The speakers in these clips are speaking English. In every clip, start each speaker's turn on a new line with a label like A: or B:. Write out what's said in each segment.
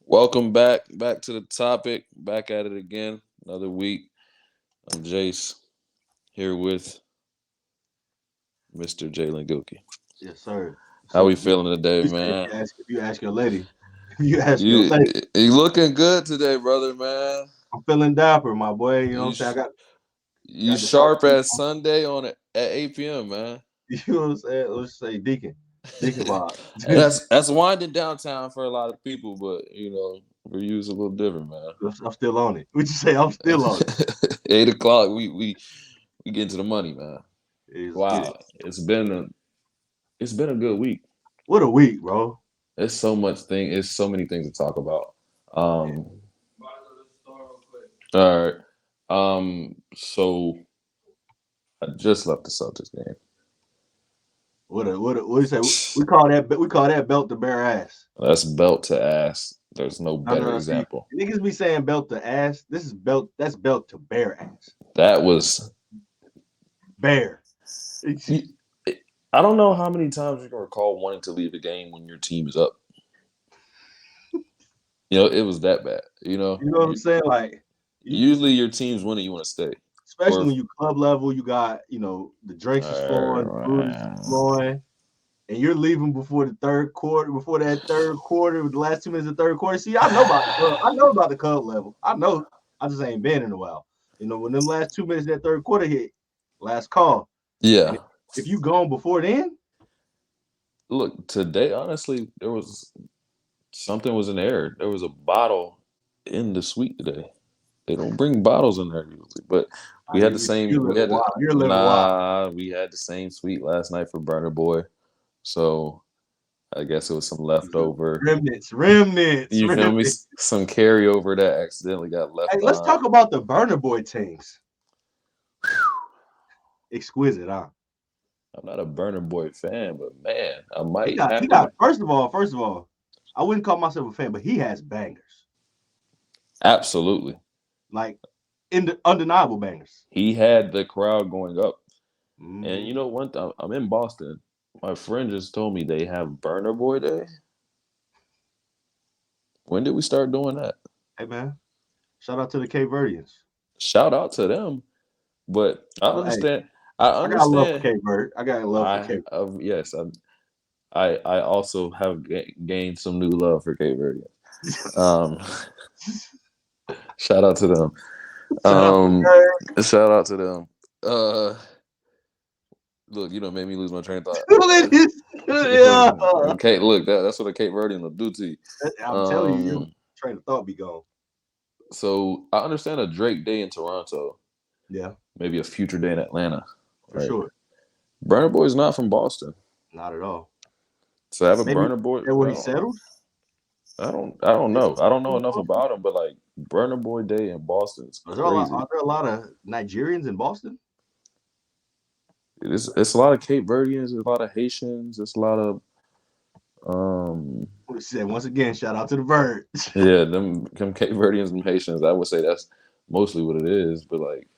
A: Welcome back to the topic. Back at it again. Another week. I'm Jace here with Mr. Jalen Gilkey.
B: Yes, sir.
A: How we
B: So
A: feeling today,
B: you say
A: man?
B: if you ask your lady, if you ask your
A: You
B: lady,
A: you looking good today, brother, man.
B: I'm feeling dapper, my boy. You know what
A: You
B: I'm saying?
A: sh-
B: I got
A: you
B: got the white
A: sharp
B: tee
A: as
B: on.
A: Sunday on it at 8 p.m., man.
B: You know what I'm saying? Let's say Deacon vibe.
A: And that's winding downtown for a lot of people, but for you it's a little different, man.
B: I'm still on it. What you say? I'm still on it.
A: 8 o'clock, we get into the money, man.
B: Hey, let's get it.
A: Wow, it's been a good week.
B: What a week, bro.
A: It's so many things to talk about.
B: Yeah.
A: All right. So I just left the Celtics game.
B: What you say? We call that belt to bare ass.
A: That's belt to ass. There's no
B: No, no,
A: better
B: no. See,
A: example.
B: niggas be saying belt to ass. This is belt. That's belt to bare ass.
A: That was.
B: Bare.
A: I don't know how many times you can recall wanting to leave a game when your team is up. It was that bad.
B: You know what I'm saying? Like, you,
A: Usually your team's winning, you want to stay.
B: especially
A: Or
B: when you club level, you got the drinks is flowing, the food is flowing, and you're leaving before the third quarter, before that third quarter, with the last 2 minutes of the third quarter. See, I know about the club. I know about the club level. I know. I just ain't been in a while. When them last 2 minutes of that third quarter hit, last call, and
A: yeah.
B: if you gone before then,
A: Look, today honestly, something was in the air. There was a bottle in the suite today. They don't bring bottles in there usually, but we had the same.
B: you're
A: We
B: living
A: had the
B: wild. You're living wild.
A: nah. We had the same suite last night for Burner Boy, so I guess it was some leftover.
B: Remnants.
A: You feel me? Some carryover that accidentally got left
B: Hey, let's
A: behind.
B: talk about the Burner Boy teams. Exquisite, huh?
A: I'm not a Burner Boy fan, but man, I
B: He
A: might
B: got he
A: have to.
B: got first of all, I wouldn't call myself a fan, but he has bangers.
A: Absolutely,
B: Like undeniable bangers.
A: he had the crowd going up, and
B: Hmm.
A: one time I'm in Boston. My friend just told me they have Burner Boy Day. When did we start doing that?
B: Hey man, shout out to the Cape Verdeans.
A: Shout out to them. But I
B: Hey,
A: understand. I
B: I got love for
A: understand.
B: Cape Verde. I got love for Cape.
A: Yes, I also have gained some new love for Cape Verde. Um, shout out to them.
B: Shout out to
A: Um,
B: Verde.
A: shout out to them. Uh, look, made me lose my train of thought.
B: Yeah,
A: Okay, look, that's what a Cape Verdean will do to you.
B: I'm telling you, your
A: Um,
B: train of thought be gone.
A: so I understand a Drake day in Toronto,
B: Yeah,
A: maybe a future day in Atlanta,
B: for
A: right?
B: sure.
A: Burner Boy's not from Boston.
B: Not at all.
A: So I have a
B: Maybe
A: Burner Boy.
B: that where he settled.
A: I don't know. I don't know enough about him, but like Burner Boy Day in Boston is crazy.
B: Are there a lot of Nigerians in Boston?
A: It's a lot of Cape Verdeans, there's a lot of Haitians, it's a lot of um
B: We said once again, shout out to the Verde.
A: yeah, them Cape Verdeans and Haitians. I would say that's mostly what it is, but like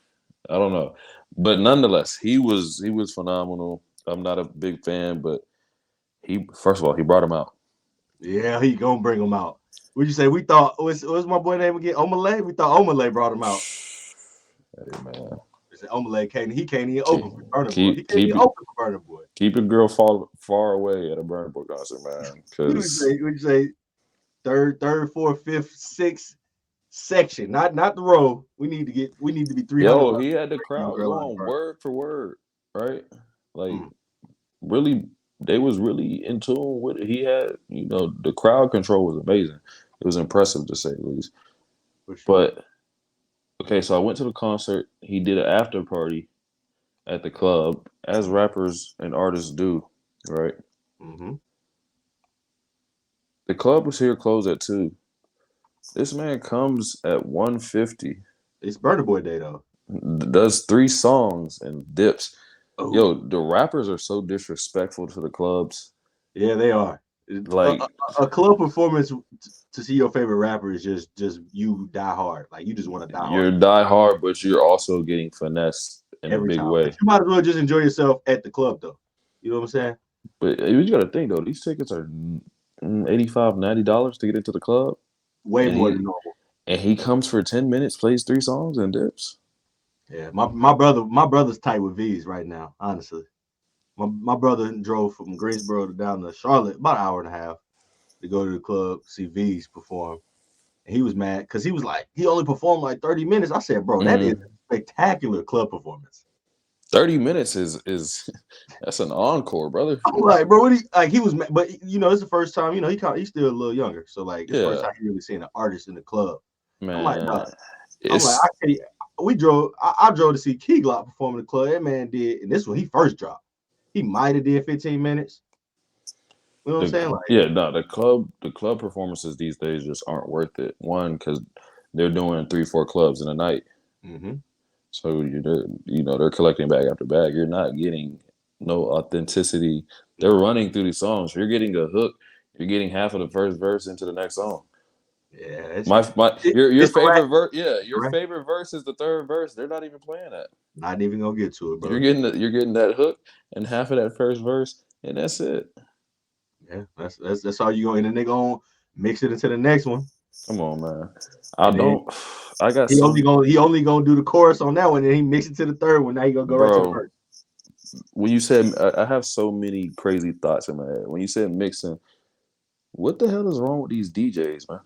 A: I don't know. But nonetheless, he was phenomenal. I'm not a big fan, but he first of all he brought him out.
B: Yeah, he gonna bring him out. Would you say we thought what's my boy name again? Omale? We thought Omale brought him out.
A: Hey man,
B: We said Omale can't he can't even
A: keep
B: open for Burner Boy. He
A: keep
B: can't
A: keep
B: even open for Burner Boy.
A: keep your girl far away at a Burner Boy concert, man. Because
B: Would you say third, fourth, fifth, sixth section, not the row. We need to be 300
A: yo,
B: left.
A: he had the
B: Bring your
A: crowd
B: girl out
A: going
B: first.
A: word for word, right? Like
B: Mm,
A: really, they was really in tune with it. He had, the crowd control was amazing. It was impressive to say the least.
B: for sure.
A: But okay, so I went to the concert. He did an after party at the club, as rappers and artists do, right?
B: Mm-hmm.
A: The club was here closed at 2. This man comes at 1:50,
B: It's Burner Boy Day though.
A: does 3 songs and dips.
B: Oh,
A: Yo, the rappers are so disrespectful to the clubs.
B: yeah, they are.
A: Like
B: A club performance to see your favorite rapper is just you die hard. Like you just want to die hard
A: you're die hard, but you're also getting finessed in a
B: every
A: big
B: time. But
A: way.
B: you might as well just enjoy yourself at the club though. You know what I'm saying?
A: But you got to think though, these tickets are $85, $90 to get into the club.
B: way more than normal.
A: And he comes for 10 minutes, plays 3 songs, and dips.
B: Yeah, my brother's tight with V's right now. Honestly, my brother drove from Greensboro down to Charlotte about an hour and a half to go to the club see V's perform. And he was mad because he was like, he only performed like 30 minutes. I said, bro, that is a spectacular club performance.
A: 30 minutes is that's an encore, brother.
B: I'm like, bro, he was, but it's the first time, he's still a little younger, so like, it's the first time he really seen an artist in the club.
A: Man,
B: I'm like, I drove to see Key Glock perform in the club. That man did, and this was he first dropped. He might have did 15 minutes. You know what I'm saying? Like,
A: the club performances these days just aren't worth it. One, because they're doing 3-4 clubs in a night.
B: Mm-hmm.
A: So they're collecting bag after bag. You're not getting no authenticity. They're running through these songs. You're getting a hook. You're getting half of the first verse into the next song.
B: Yeah,
A: your favorite verse. Yeah, your favorite verse is the third verse. They're not even playing that.
B: Not even gonna get to it, bro.
A: You're getting that hook and half of that first verse, and that's it.
B: Yeah, that's all you going, and then they gonna mix it into the next one.
A: Come on, man.
B: He only gonna do the chorus on that one, and he mix it to the third one. Now he gonna go right to the first.
A: When you said, I have so many crazy thoughts in my head. When you said mixing, what the hell is wrong with these DJs, man?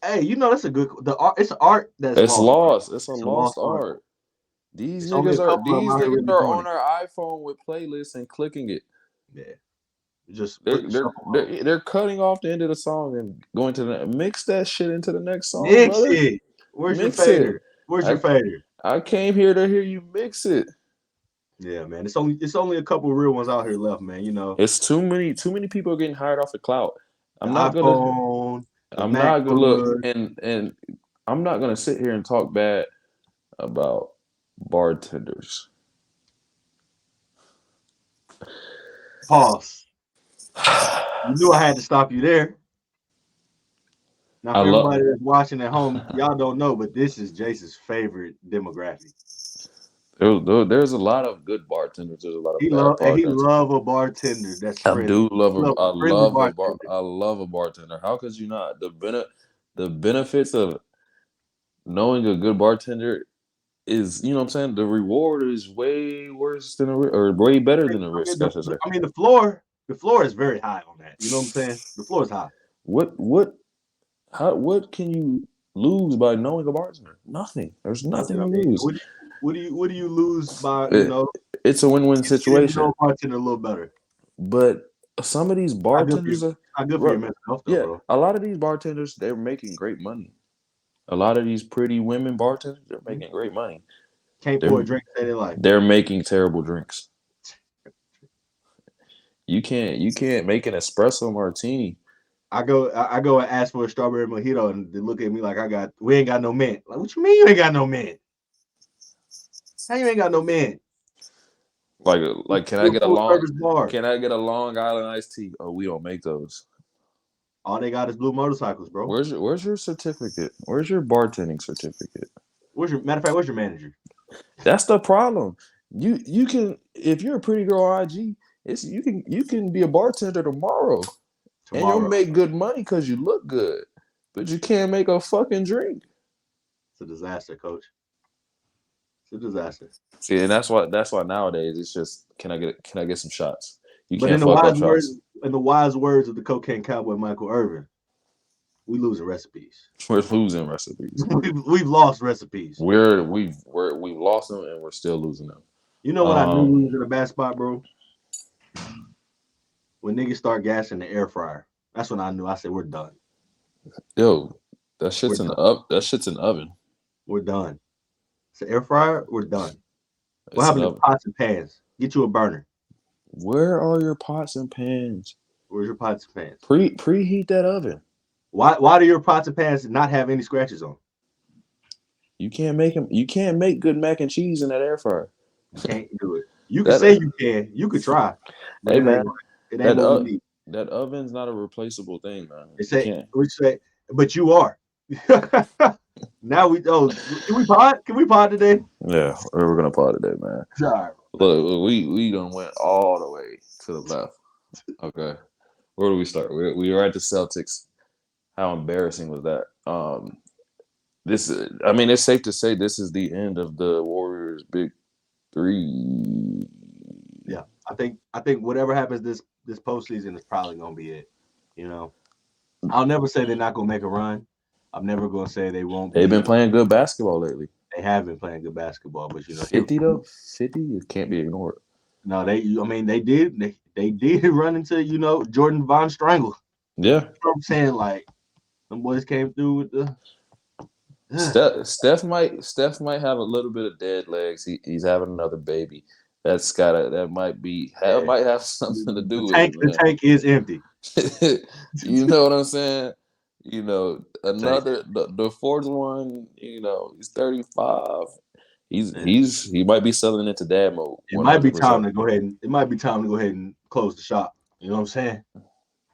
B: Hey, that's a good. It's an art that's
A: lost. It's a lost art. These niggas are on their iPhone with playlists and clicking it.
B: Yeah.
A: They're cutting off the end of the song and going to mix that shit into the next song.
B: Mix it. Where's your fader? Where's your fader?
A: I came here to hear you mix it.
B: Yeah, man. It's only a couple of real ones out here left, man.
A: It's too many people are getting hired off the clout. I'm not gonna look and I'm not gonna sit here and talk bad about bartenders.
B: Pause. You knew I had to stop you there. Now, for everybody that's watching at home, y'all don't know, but this is Jace's favorite demographic.
A: There's a lot of good bartenders. There's a lot of
B: he love a bartender. That's friendly.
A: I do love I love a bartender. How could you not? The benefits of knowing a good bartender is, you know what I'm saying? The reward is way worse than way better than the risk.
B: I mean, the floor is very high on that. You know what I'm saying? The floor is high.
A: What can you lose by knowing a bartender? Nothing. There's nothing to lose.
B: What do you lose by
A: It's a win-win situation.
B: You bartender a little better.
A: But some of these bartenders
B: are good for your mental health, though, bro.
A: A lot of these bartenders, they're making great money. A lot of these pretty women bartenders, they're making great money.
B: Can't pour a drink that they like.
A: They're making terrible drinks. You can't make an espresso martini.
B: I go and ask for a strawberry mojito, and they look at me like we ain't got no mint. Like, what you mean you ain't got no mint? How you ain't got no mint?
A: Like can I get a Long Island iced tea? Oh, we don't make those.
B: All they got is blue motorcycles, bro.
A: Where's your certificate? Where's your bartending certificate?
B: Where's your manager?
A: That's the problem. You can, if you're a pretty girl on IG, you can be a bartender tomorrow. And you'll make good money because you look good, but you can't make a fucking drink.
B: It's a disaster, coach. It's a disaster.
A: See, and that's why nowadays it's just can I get some shots? You
B: but
A: can't
B: fuck up shots. In the wise words of the cocaine cowboy Michael Irvin, we losing recipes.
A: We're losing recipes.
B: We've lost recipes.
A: We've lost them and we're still losing them.
B: You know what I knew we was in a bad spot, bro? When niggas start gassing the air fryer, that's when I knew. I said we're done.
A: Yo, that shit's in the oven.
B: We're done. It's an air fryer. We're done. What happened to pots and pans? Get you a burner.
A: Where are your pots and pans?
B: Where's your pots and pans?
A: Preheat that oven.
B: Why do your pots and pans not have any scratches on?
A: You can't make them. You can't make good mac and cheese in that air fryer.
B: You can't do it. You can say you can. You could try.
A: Hey man, that oven's not a replaceable thing, man.
B: We say, but you are. Now can we pod? Can we pod today?
A: Yeah, we're gonna pod today, man.
B: Sorry.
A: Look, we done went all the way to the left. Okay, where do we start? We were at the Celtics. how embarrassing was that? This, I mean, it's safe to say this is the end of the Warriors' big three.
B: Yeah, I think whatever happens this postseason is probably gonna be it. You know, I'll never say they're not gonna make a run. I'm never gonna say they won't
A: They've been
B: be.
A: playing good basketball lately.
B: They have been playing good basketball, but
A: 50 though, 50, it can't be ignored.
B: no, I mean, they did run into Jordan Von Strangle.
A: Yeah,
B: You know what I'm saying? Like, them boys came through with the.
A: Steph might have a little bit of dead legs. He's having another baby. That might have something to do with it,
B: The
A: man.
B: tank is empty.
A: You know what I'm saying?
B: Tank.
A: The fourth one. He's 35. He might be selling into dad mode.
B: It might be
A: 100%.
B: time to go ahead and close the shop. You know what I'm saying?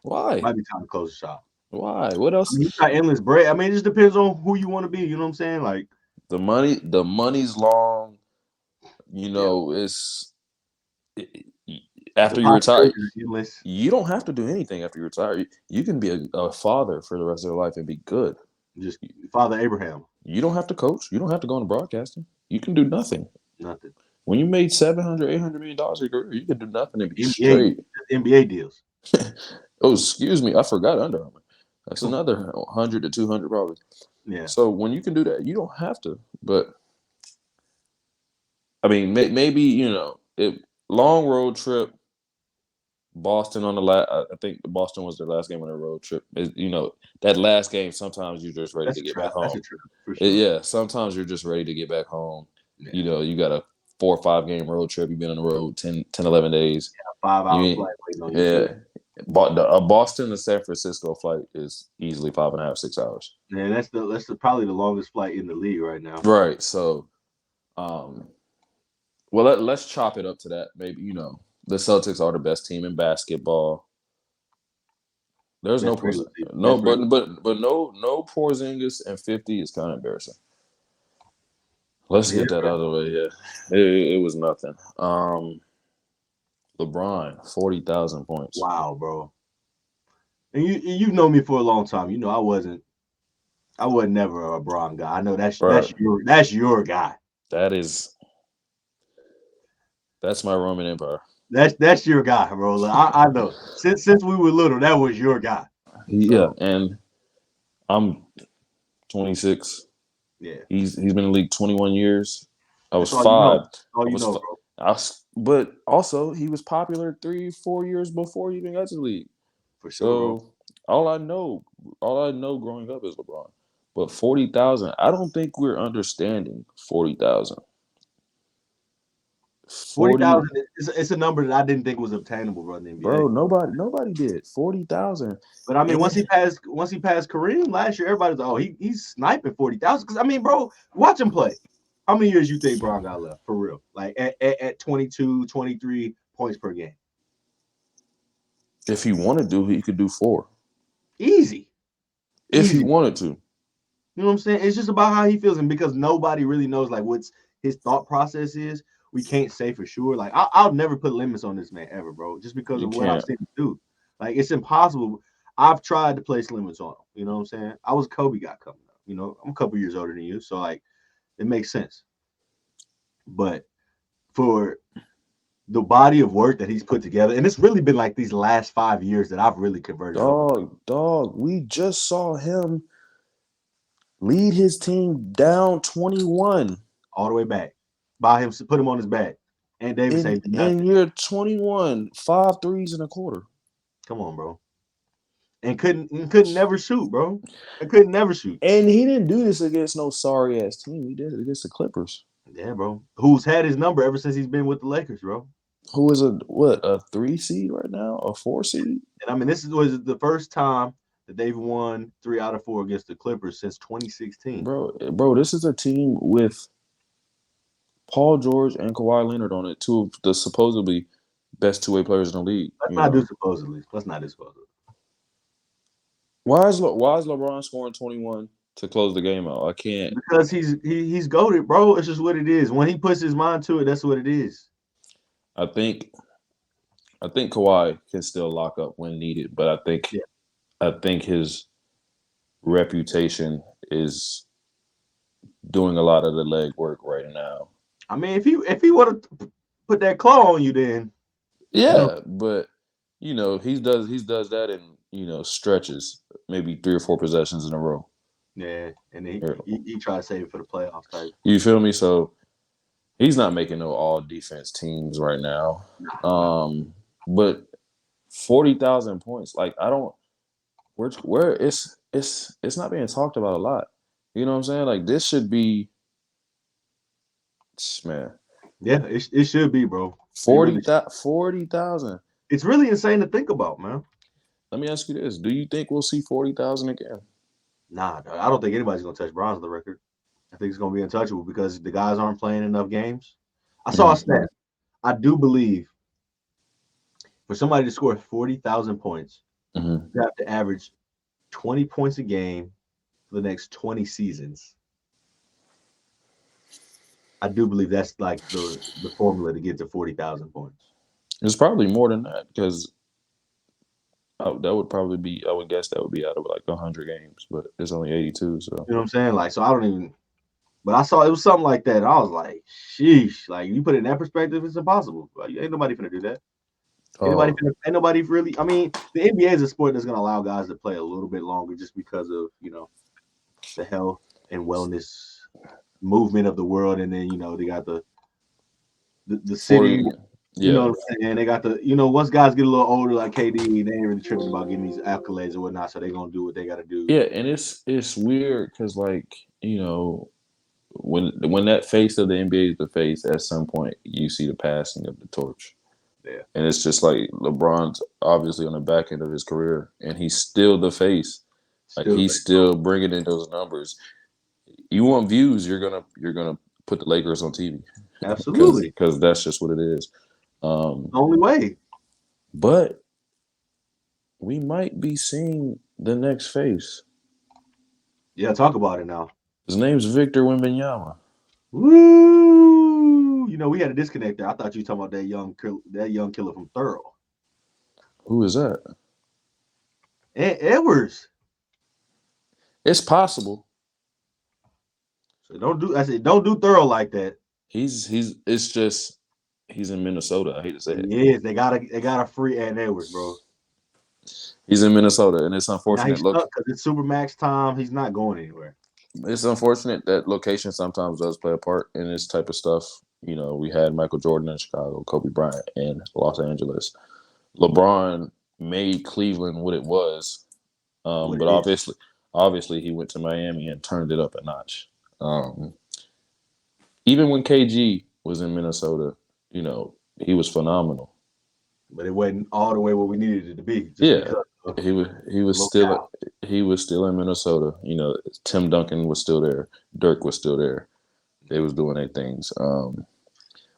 A: Why?
B: It might be time to close the shop.
A: Why? What else?
B: I mean, you got endless bread. I mean, it just depends on who you want to be. You know what I'm saying? Like
A: the money's long. It's after you retire. You don't have to do anything after you retire. You can be a father for the rest of your life and be good.
B: Just Father Abraham.
A: You don't have to coach. You don't have to go into broadcasting. You can do nothing.
B: Nothing.
A: When you made $700, $800 million a career, you can do nothing and be straight.
B: NBA deals.
A: Oh, excuse me, I forgot Under Armour. That's another 100 to 200 probably.
B: Yeah.
A: So when you can do that, you don't have to. But I mean, maybe long road trip. Boston on the last. I think Boston was their last game on their road trip. That last game. Sometimes you're just ready to get back home.
B: That's a trip, for sure.
A: Yeah, sometimes you're just ready to get back home. Yeah. You got a 4 or 5 game road trip. You've been on the road 10, 11 days.
B: Yeah, 5-hour flight waiting on you.
A: Yeah. A Boston to San Francisco flight is easily 5.5, 6 hours.
B: Yeah, that's probably the longest flight in the league right now.
A: Right. So, well, let's chop it up to that. Maybe the Celtics are the best team in basketball. There's no Porzingis and 50 is kind of embarrassing. Let's get that out of the way. Yeah, it was nothing. LeBron, 40,000 points.
B: Wow, bro. And you've known me for a long time. You know I wasn't never a LeBron guy. I know that's your guy.
A: That's my Roman Empire.
B: That's your guy, bro. I know. Since we were little, that was your guy.
A: Yeah, and I'm 26.
B: Yeah.
A: He's been in the league 21 years. I was 5.
B: Bro.
A: But also he was popular 3-4 years before he even got to the league.
B: For sure.
A: So all I know growing up is LeBron. But 40,000, I don't think we're understanding 40,000.
B: 40,000 it's a number that I didn't think was obtainable, bro. In the NBA.
A: Bro, nobody did 40,000.
B: But I mean, once he passed Kareem last year, everybody's like, oh, he's sniping 40,000. Because I mean, bro, watch him play. How many years you think Bron got left for real? Like at 22, 23 points per game.
A: If he wanted to, he could do 4.
B: Easy.
A: If he wanted to.
B: You know what I'm saying? It's just about how he feels, and because nobody really knows like what's his thought process is. We can't say for sure. Like I'll never put limits on this man ever, bro. Just because of what I've seen him do. Like it's impossible. I've tried to place limits on him. You know what I'm saying? I was a Kobe guy coming up. I'm a couple years older than you, so like it makes sense. But for the body of work that he's put together, and it's really been like these last 5 years that I've really converted.
A: Dog. We just saw him lead his team down 21
B: all the way back. By him, put him on his back. And Davis ain't nothing.
A: And you're 21, 5 threes in a quarter.
B: Come on, bro. And couldn't never shoot, bro. I couldn't never shoot.
A: And he didn't do this against no sorry ass team. He did it against the Clippers.
B: Yeah, bro. Who's had his number ever since he's been with the Lakers, bro.
A: Who is a 3 seed right now, a 4 seed?
B: And I mean, this was the first time that they've won 3 out of 4 against the Clippers since 2016.
A: Bro, this is a team with Paul George and Kawhi Leonard on it, 2 of the supposedly best 2-way players in the league.
B: Let's not do supposedly.
A: Why is LeBron scoring 21 to close the game out? I can't.
B: Because he's goated, bro. It's just what it is. When he puts his mind to it, that's what it is.
A: I think Kawhi can still lock up when needed, but I think his reputation is doing a lot of the legwork right now.
B: I mean, if he would have put that claw on you, then
A: yeah, but he does that in stretches, maybe 3 or 4 possessions in a row.
B: Yeah, and he tried to save it for the playoffs type.
A: You feel me? So he's not making no all defense teams right now. But 40,000 points, like I don't. Where it's not being talked about a lot. You know what I'm saying? Like this should be, man.
B: Yeah, it should be, bro.
A: 40,000.
B: It's really insane to think about, man.
A: Let me ask you this: do you think we'll see 40,000 again?
B: Nah, I don't think anybody's gonna touch Bron's the record. I think it's gonna be untouchable because the guys aren't playing enough games. I saw a stat. I do believe for somebody to score 40,000 points, you have to average 20 points a game for the next 20 seasons. I do believe that's like the formula to get to 40,000 points.
A: It's probably more than that because that would probably be. I would guess that would be out of like 100 games, but it's only 82. So
B: you know what I'm saying? Like, so I don't even. But I saw it was something like that. I was like, sheesh. Like you put it in that perspective, it's impossible. Like, ain't nobody finna do that. Ain't nobody really. I mean, the NBA is a sport that's gonna allow guys to play a little bit longer just because of the health and wellness movement of the world, and then they got the city.
A: 40,
B: you know what I'm saying? They got the once guys get a little older, like KD, they ain't really tripping about getting these accolades or whatnot, so they're gonna do what they gotta do.
A: Yeah, and it's weird because like when that face of the NBA is the face, at some point you see the passing of the torch.
B: Yeah.
A: And it's just like LeBron's obviously on the back end of his career, and he's still the face. Like he's still bringing in those numbers. You want views, you're gonna put the Lakers on TV.
B: Absolutely,
A: because that's just what it is.
B: The only way.
A: But we might be seeing the next face.
B: Yeah, talk about it now.
A: His name's Victor Wembanyama.
B: Woo! We had a disconnect there. I thought you were talking about that young killer from Thurl.
A: Who is that?
B: Edwards.
A: It's possible.
B: So don't do Thurl like that.
A: He's in Minnesota. I hate to say it.
B: He is. They gotta free Ant Edwards, bro.
A: He's in Minnesota, and it's unfortunate.
B: Look, because it's Supermax time. He's not going anywhere.
A: It's unfortunate that location sometimes does play a part in this type of stuff. We had Michael Jordan in Chicago, Kobe Bryant in Los Angeles. LeBron made Cleveland what it was, but obviously he went to Miami and turned it up a notch. Even when KG was in Minnesota, he was phenomenal.
B: But it wasn't all the way what we needed it to be.
A: He was still in Minnesota. Tim Duncan was still there. Dirk was still there. They was doing their things.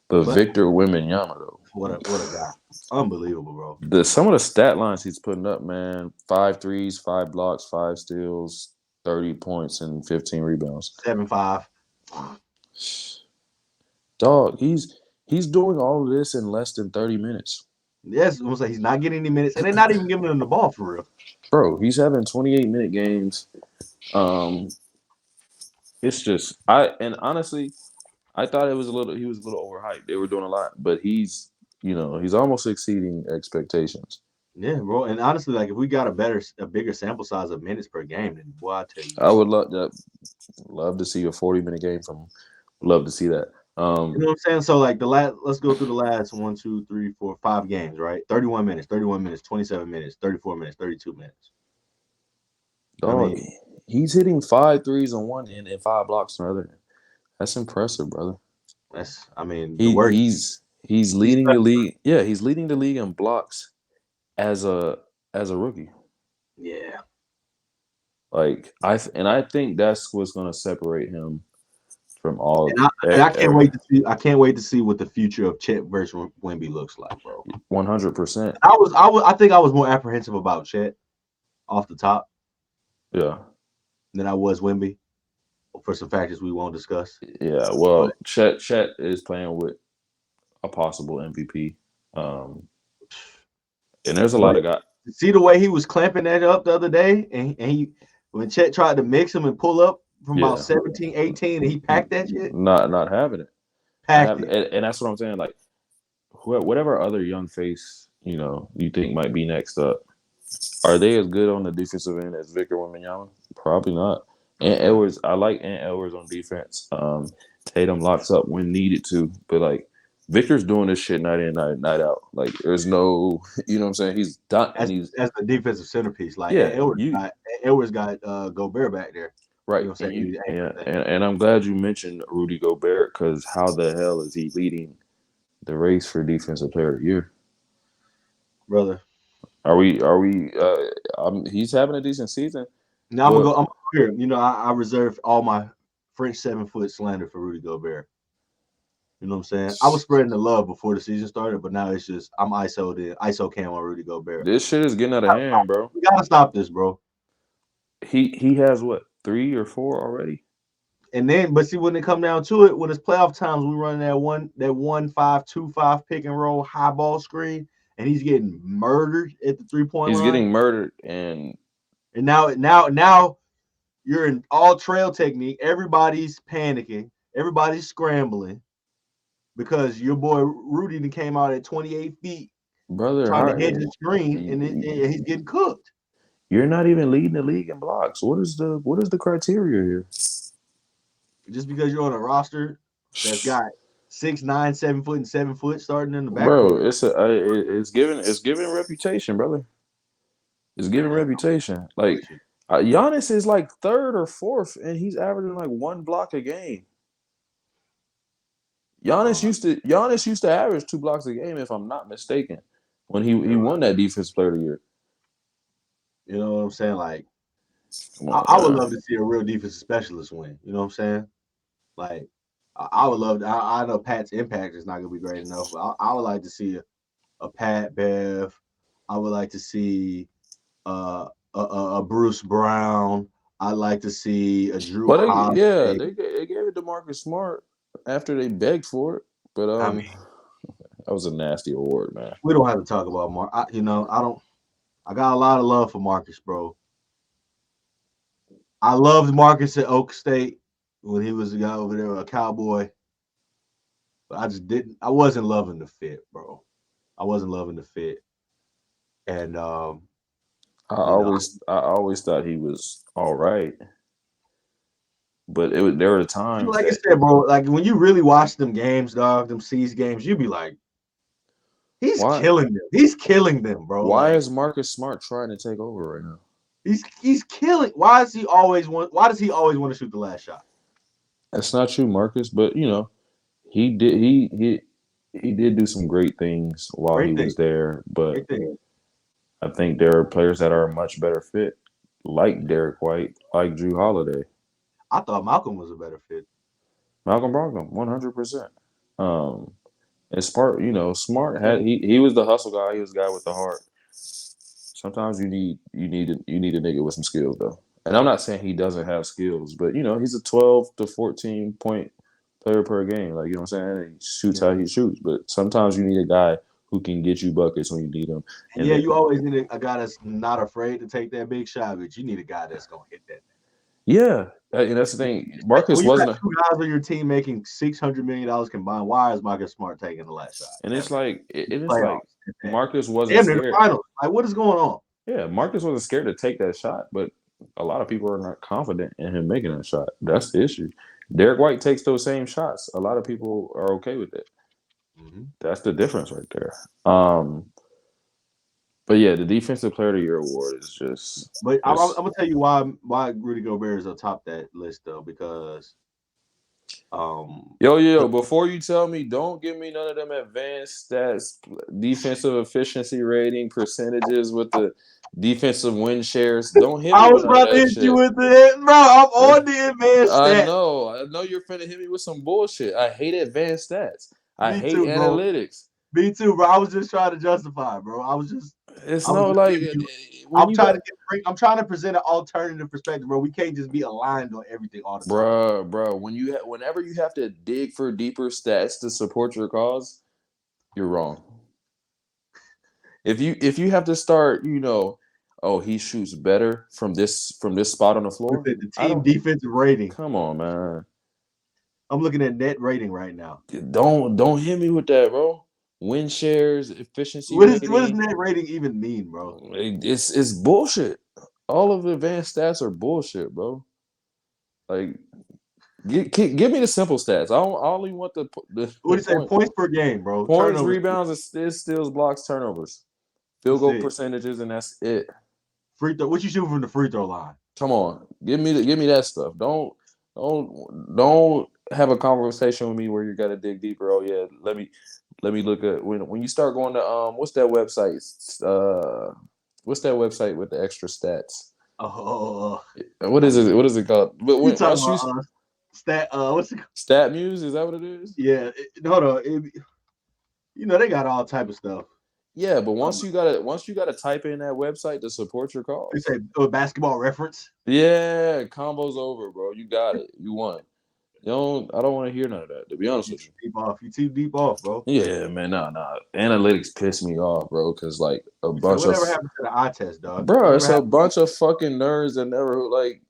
A: But Victor Wembanyama though,
B: what a guy! Unbelievable, bro.
A: Some of the stat lines he's putting up, man: 5 threes, 5 blocks, 5 steals, 30 points, and 15 rebounds.
B: 7-5.
A: Dog, he's doing all of this in less than 30 minutes.
B: Yes, I'm saying he's not getting any minutes, and they're not even giving him the ball for real.
A: Bro, he's having 28-minute games. It's just honestly, I thought he was a little overhyped. They were doing a lot, but he's almost exceeding expectations.
B: Yeah, bro. And honestly, like if we got a bigger sample size of minutes per game, then boy, I tell you,
A: I would love to see a 40-minute game from him. Love to see that.
B: You know what I'm saying? So like let's go through the last 1, 2, 3, 4, 5 games, right? 31 minutes, 27 minutes, 34 minutes, 32 minutes.
A: Dog, he's hitting 5 threes on one end and 5 blocks on the other end. That's impressive, brother. He's leading the league. Yeah, he's leading the league in blocks as a rookie.
B: Yeah.
A: Like I think that's what's going to separate him from all.
B: I can't wait to see. I can't wait to see what the future of Chet versus Wemby looks like, bro.
A: 100%.
B: I think I was more apprehensive about Chet off the top.
A: Yeah.
B: Than I was Wemby, for some factors we won't discuss.
A: Yeah. Well, Chet is playing with a possible MVP, and there's a lot of guys.
B: See the way he was clamping that up the other day, and he when Chet tried to mix him and pull up from about 17, 18, and he packed that shit.
A: Not having it.
B: Packed it.
A: And that's what I'm saying. Like, whatever other young face, you think might be next up, are they as good on the defensive end as Victor Wembanyama? Probably not. Ant Edwards, I like Ant Edwards on defense. Tatum locks up when needed to, but like Victor's doing this shit night in, night out. Like there's no, you know what I'm saying? He's done.
B: As the defensive centerpiece. Like Edwards got Gobert back there.
A: Right. You know what I'm saying? And I'm glad you mentioned Rudy Gobert, because how the hell is he leading the race for Defensive Player of the Year?
B: Brother.
A: Are we he's having a decent season.
B: Now I'm gonna go here. I reserved all my French 7-foot slander for Rudy Gobert. You know what I'm saying? I was spreading the love before the season started, but now it's just I'm ISO cam on Rudy Gobert.
A: This shit is getting out of hand, bro.
B: We gotta stop this, bro.
A: He has what, 3 or 4 already?
B: And then, but see, when it come down to it, when it's playoff times, we run that 1-5-2-5 pick and roll high ball screen, and he's getting murdered at the 3-point line.
A: He's getting murdered, and
B: now you're in all trail technique. Everybody's panicking. Everybody's scrambling because your boy Rudy came out at 28 feet,
A: brother,
B: trying to hit the screen, and he's getting cooked.
A: You're not even leading the league in blocks. What is the criteria here?
B: Just because you're on a roster that's got 6'9", 7 foot, and 7 foot starting in the back.
A: Bro, it's giving reputation, brother. It's giving reputation. Like Giannis is like 3rd or 4th, and he's averaging like 1 block a game. Giannis used to average 2 blocks a game, if I'm not mistaken, when he won that Defensive Player of the Year.
B: You know what I'm saying? Like, I would love to see a real defensive specialist win. You know what I'm saying? Like, I would love to. I know Pat's impact is not going to be great enough, but I would like to see a Pat Bev. I would like to see a Bruce Brown. I'd like to see a Drew Holiday.
A: They gave it to Marcus Smart after they begged for it, but that was a nasty award, man.
B: We don't have to talk about Mark. I got a lot of love for Marcus, bro. I loved Marcus at Oak State when he was a guy over there, a Cowboy. But I wasn't loving the fit, bro. I wasn't loving the fit. And I
A: always thought he was all right. But there were times,
B: like I said, bro, like when you really watch them games, dog, them C's games, you be like, he's killing them. He's killing them, bro.
A: Why is Marcus Smart trying to take over right now?
B: He's killing. Why does he always want to shoot the last shot?
A: That's not true, Marcus, but he did do some great things while he was there, but I think there are players that are a much better fit, like Derek White, like Drew Holiday.
B: I thought Malcolm was a better fit.
A: Malcolm Brogdon, 100%. And Smart had he was the hustle guy. He was the guy with the heart. Sometimes you need a nigga with some skills though. And I'm not saying he doesn't have skills, but he's a 12 to 14 point player per game. Like, you know what I'm saying? He shoots how he shoots, but sometimes you need a guy who can get you buckets when you need them.
B: And you always need a guy that's not afraid to take that big shot, but you need a guy that's gonna hit that.
A: Yeah, and that's the thing. Marcus wasn't.
B: Two guys on your team making $600 million combined. Why is Marcus Smart taking the last shot?
A: And it's like Marcus wasn't scared.
B: In the finals. Like, what is going on?
A: Yeah, Marcus wasn't scared to take that shot, but a lot of people are not confident in him making that shot. That's the issue. Derek White takes those same shots. A lot of people are okay with it. Mm-hmm. That's the difference right there. But yeah, the Defensive Player of the Year award is just.
B: But I'm gonna tell you why Rudy Gobert is atop that list though, because.
A: Before you tell me, don't give me none of them advanced stats, defensive efficiency rating percentages with the defensive win shares. Don't hit me. I was about to hit you with
B: it, bro. I'm on the advanced stats.
A: I know you're finna hit me with some bullshit. I hate advanced stats. I hate analytics.
B: Me too, bro. I was just trying to justify, bro. I was just.
A: It's no like.
B: I'm trying to present an alternative perspective, bro. We can't just be aligned on everything all the
A: time. Bro. Whenever you have to dig for deeper stats to support your cause, you're wrong. If you have to start, oh, he shoots better from this spot on the floor.
B: The team defensive rating.
A: Come on, man.
B: I'm looking at net rating right now.
A: Don't hit me with that, bro. Win shares, efficiency
B: What does
A: rating.
B: net rating even mean, bro?
A: It's bullshit. All of the advanced stats are bullshit, bro. Like, give me the simple stats. I only want the
B: what do you say? Points per game, bro.
A: Points, rebounds, steals, blocks, turnovers, field goal percentages, and that's it.
B: Free throw. What you shoot from the free throw line?
A: Come on, give me that stuff. Don't have a conversation with me where you got to dig deeper. Oh yeah, let me look at when you start going to what's that website? What's that website with the extra stats? What is it? What is it called? But when,
B: what's it called?
A: StatMuse? Is that what it is?
B: Yeah. Hold on. They got all type of stuff.
A: Yeah, but once you gotta type in that website to support your cause.
B: They say Basketball Reference.
A: Yeah, combo's over, bro. You got it. You won. I don't want to hear none of that, to be honest with you.
B: You too deep off, bro.
A: Yeah, man, nah. Analytics piss me off, bro, because like
B: whatever happened to the eye test, dog?
A: Bro, it's a bunch of fucking nerds that never like,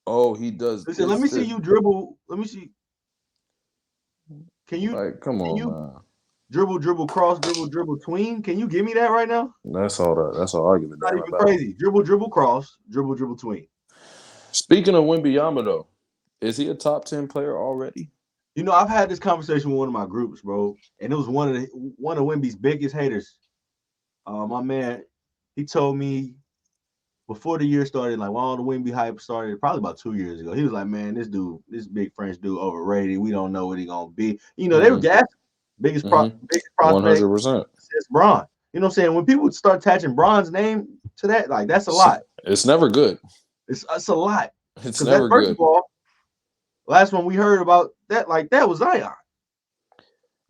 A: oh, he does.
B: Listen, let me see you dribble. Let me see. Can you
A: come on, man.
B: Dribble, cross, dribble, tween. Can you give me that right now?
A: That's all I give it.
B: Not even crazy. Dribble, cross, dribble, tween.
A: Speaking of Wembanyama, though, is he a top 10 player already?
B: I've had this conversation with one of my groups, bro, and it was one of Wemby's biggest haters. My man, he told me before the year started, like when all the Wemby hype started, probably about 2 years ago. He was like, "Man, this big French dude, overrated. We don't know what he gonna be." They were gassing. Biggest prospect,
A: 100%.
B: It's Bron. You know what I'm saying? When people start attaching Bron's name to that, like that's a lot.
A: It's never good.
B: It's a lot.
A: It's never
B: first
A: good.
B: Of all, last one we heard about that was Zion.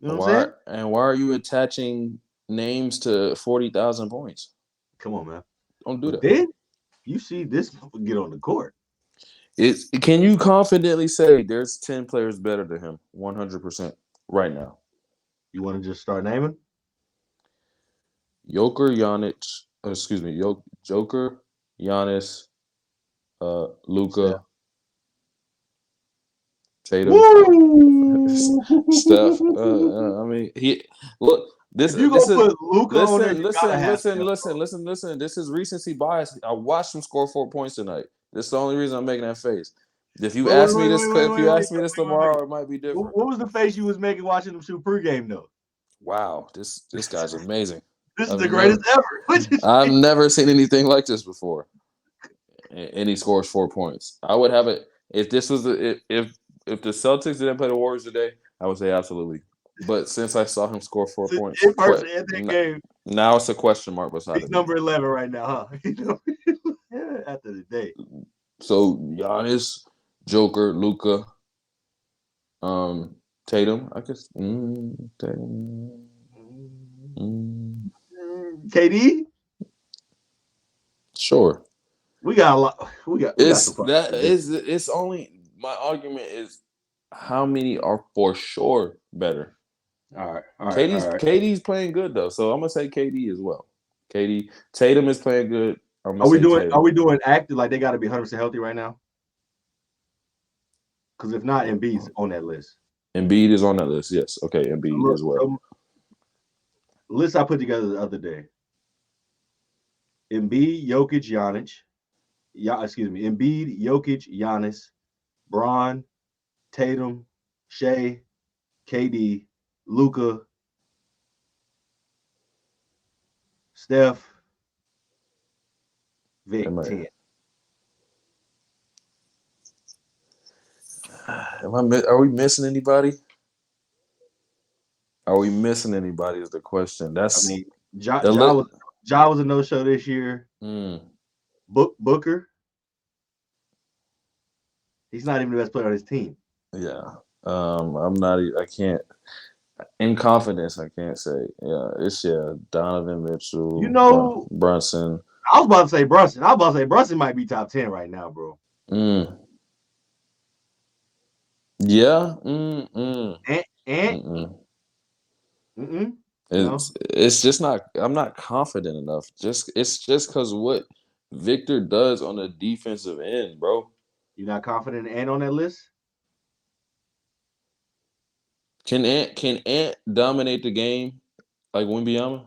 B: You know what I'm saying?
A: And why are you attaching names to 40,000 points?
B: Come on, man.
A: Don't do that.
B: Then you see this get on the court.
A: Can you confidently say there's 10 players better than him 100% right now?
B: You want to just start naming?
A: Joker, Giannis, Luka, Tatum, Steph. I mean, look. This
B: put Luka on there,
A: listen. This is recency bias. I watched him score 4 points tonight. This is the only reason I'm making that face. If you ask me this tomorrow, it might be different.
B: What was the face you was making watching him shoot pregame though?
A: Wow, this guy's amazing.
B: This is the greatest ever.
A: I've never seen anything like this before. And he scores 4 points. I would have it if this was if the Celtics didn't play the Warriors today. I would say absolutely. But since I saw him score 4 points
B: in person in that game,
A: now it's a question mark beside
B: he's number 11 right now, huh? After the day.
A: So Giannis, Joker, Luka, Tatum, I guess. Tatum.
B: KD.
A: Sure.
B: We got a lot.
A: It's only my argument is how many are for sure better.
B: All right.
A: KD's playing good though, so I'm gonna say KD as well. Tatum is playing good.
B: Are we doing active like they got to be 100% healthy right now? Because if not, Embiid's on that list.
A: Embiid is on that list. Yes. Okay. Embiid as well.
B: List I put together the other day. Embiid, Jokic, Giannis. Embiid, Jokic, Giannis, Bron, Tatum, Shea, KD, Luka, Steph, Vic, 10.
A: Are we missing anybody? Are we missing anybody is the question. That's
B: Ja was a no-show this year. Booker. He's not even the best player on his team.
A: Yeah. I'm not. I can't. In confidence, I can't say. Yeah, it's Donovan Mitchell. Brunson.
B: I was about to say Brunson. Brunson might be top 10 right now, bro.
A: Yeah. It's just not. I'm not confident enough. It's just because what Victor does on the defensive end, bro.
B: You're not confident in Ant on that list?
A: Can Ant dominate the game like Wembanyama?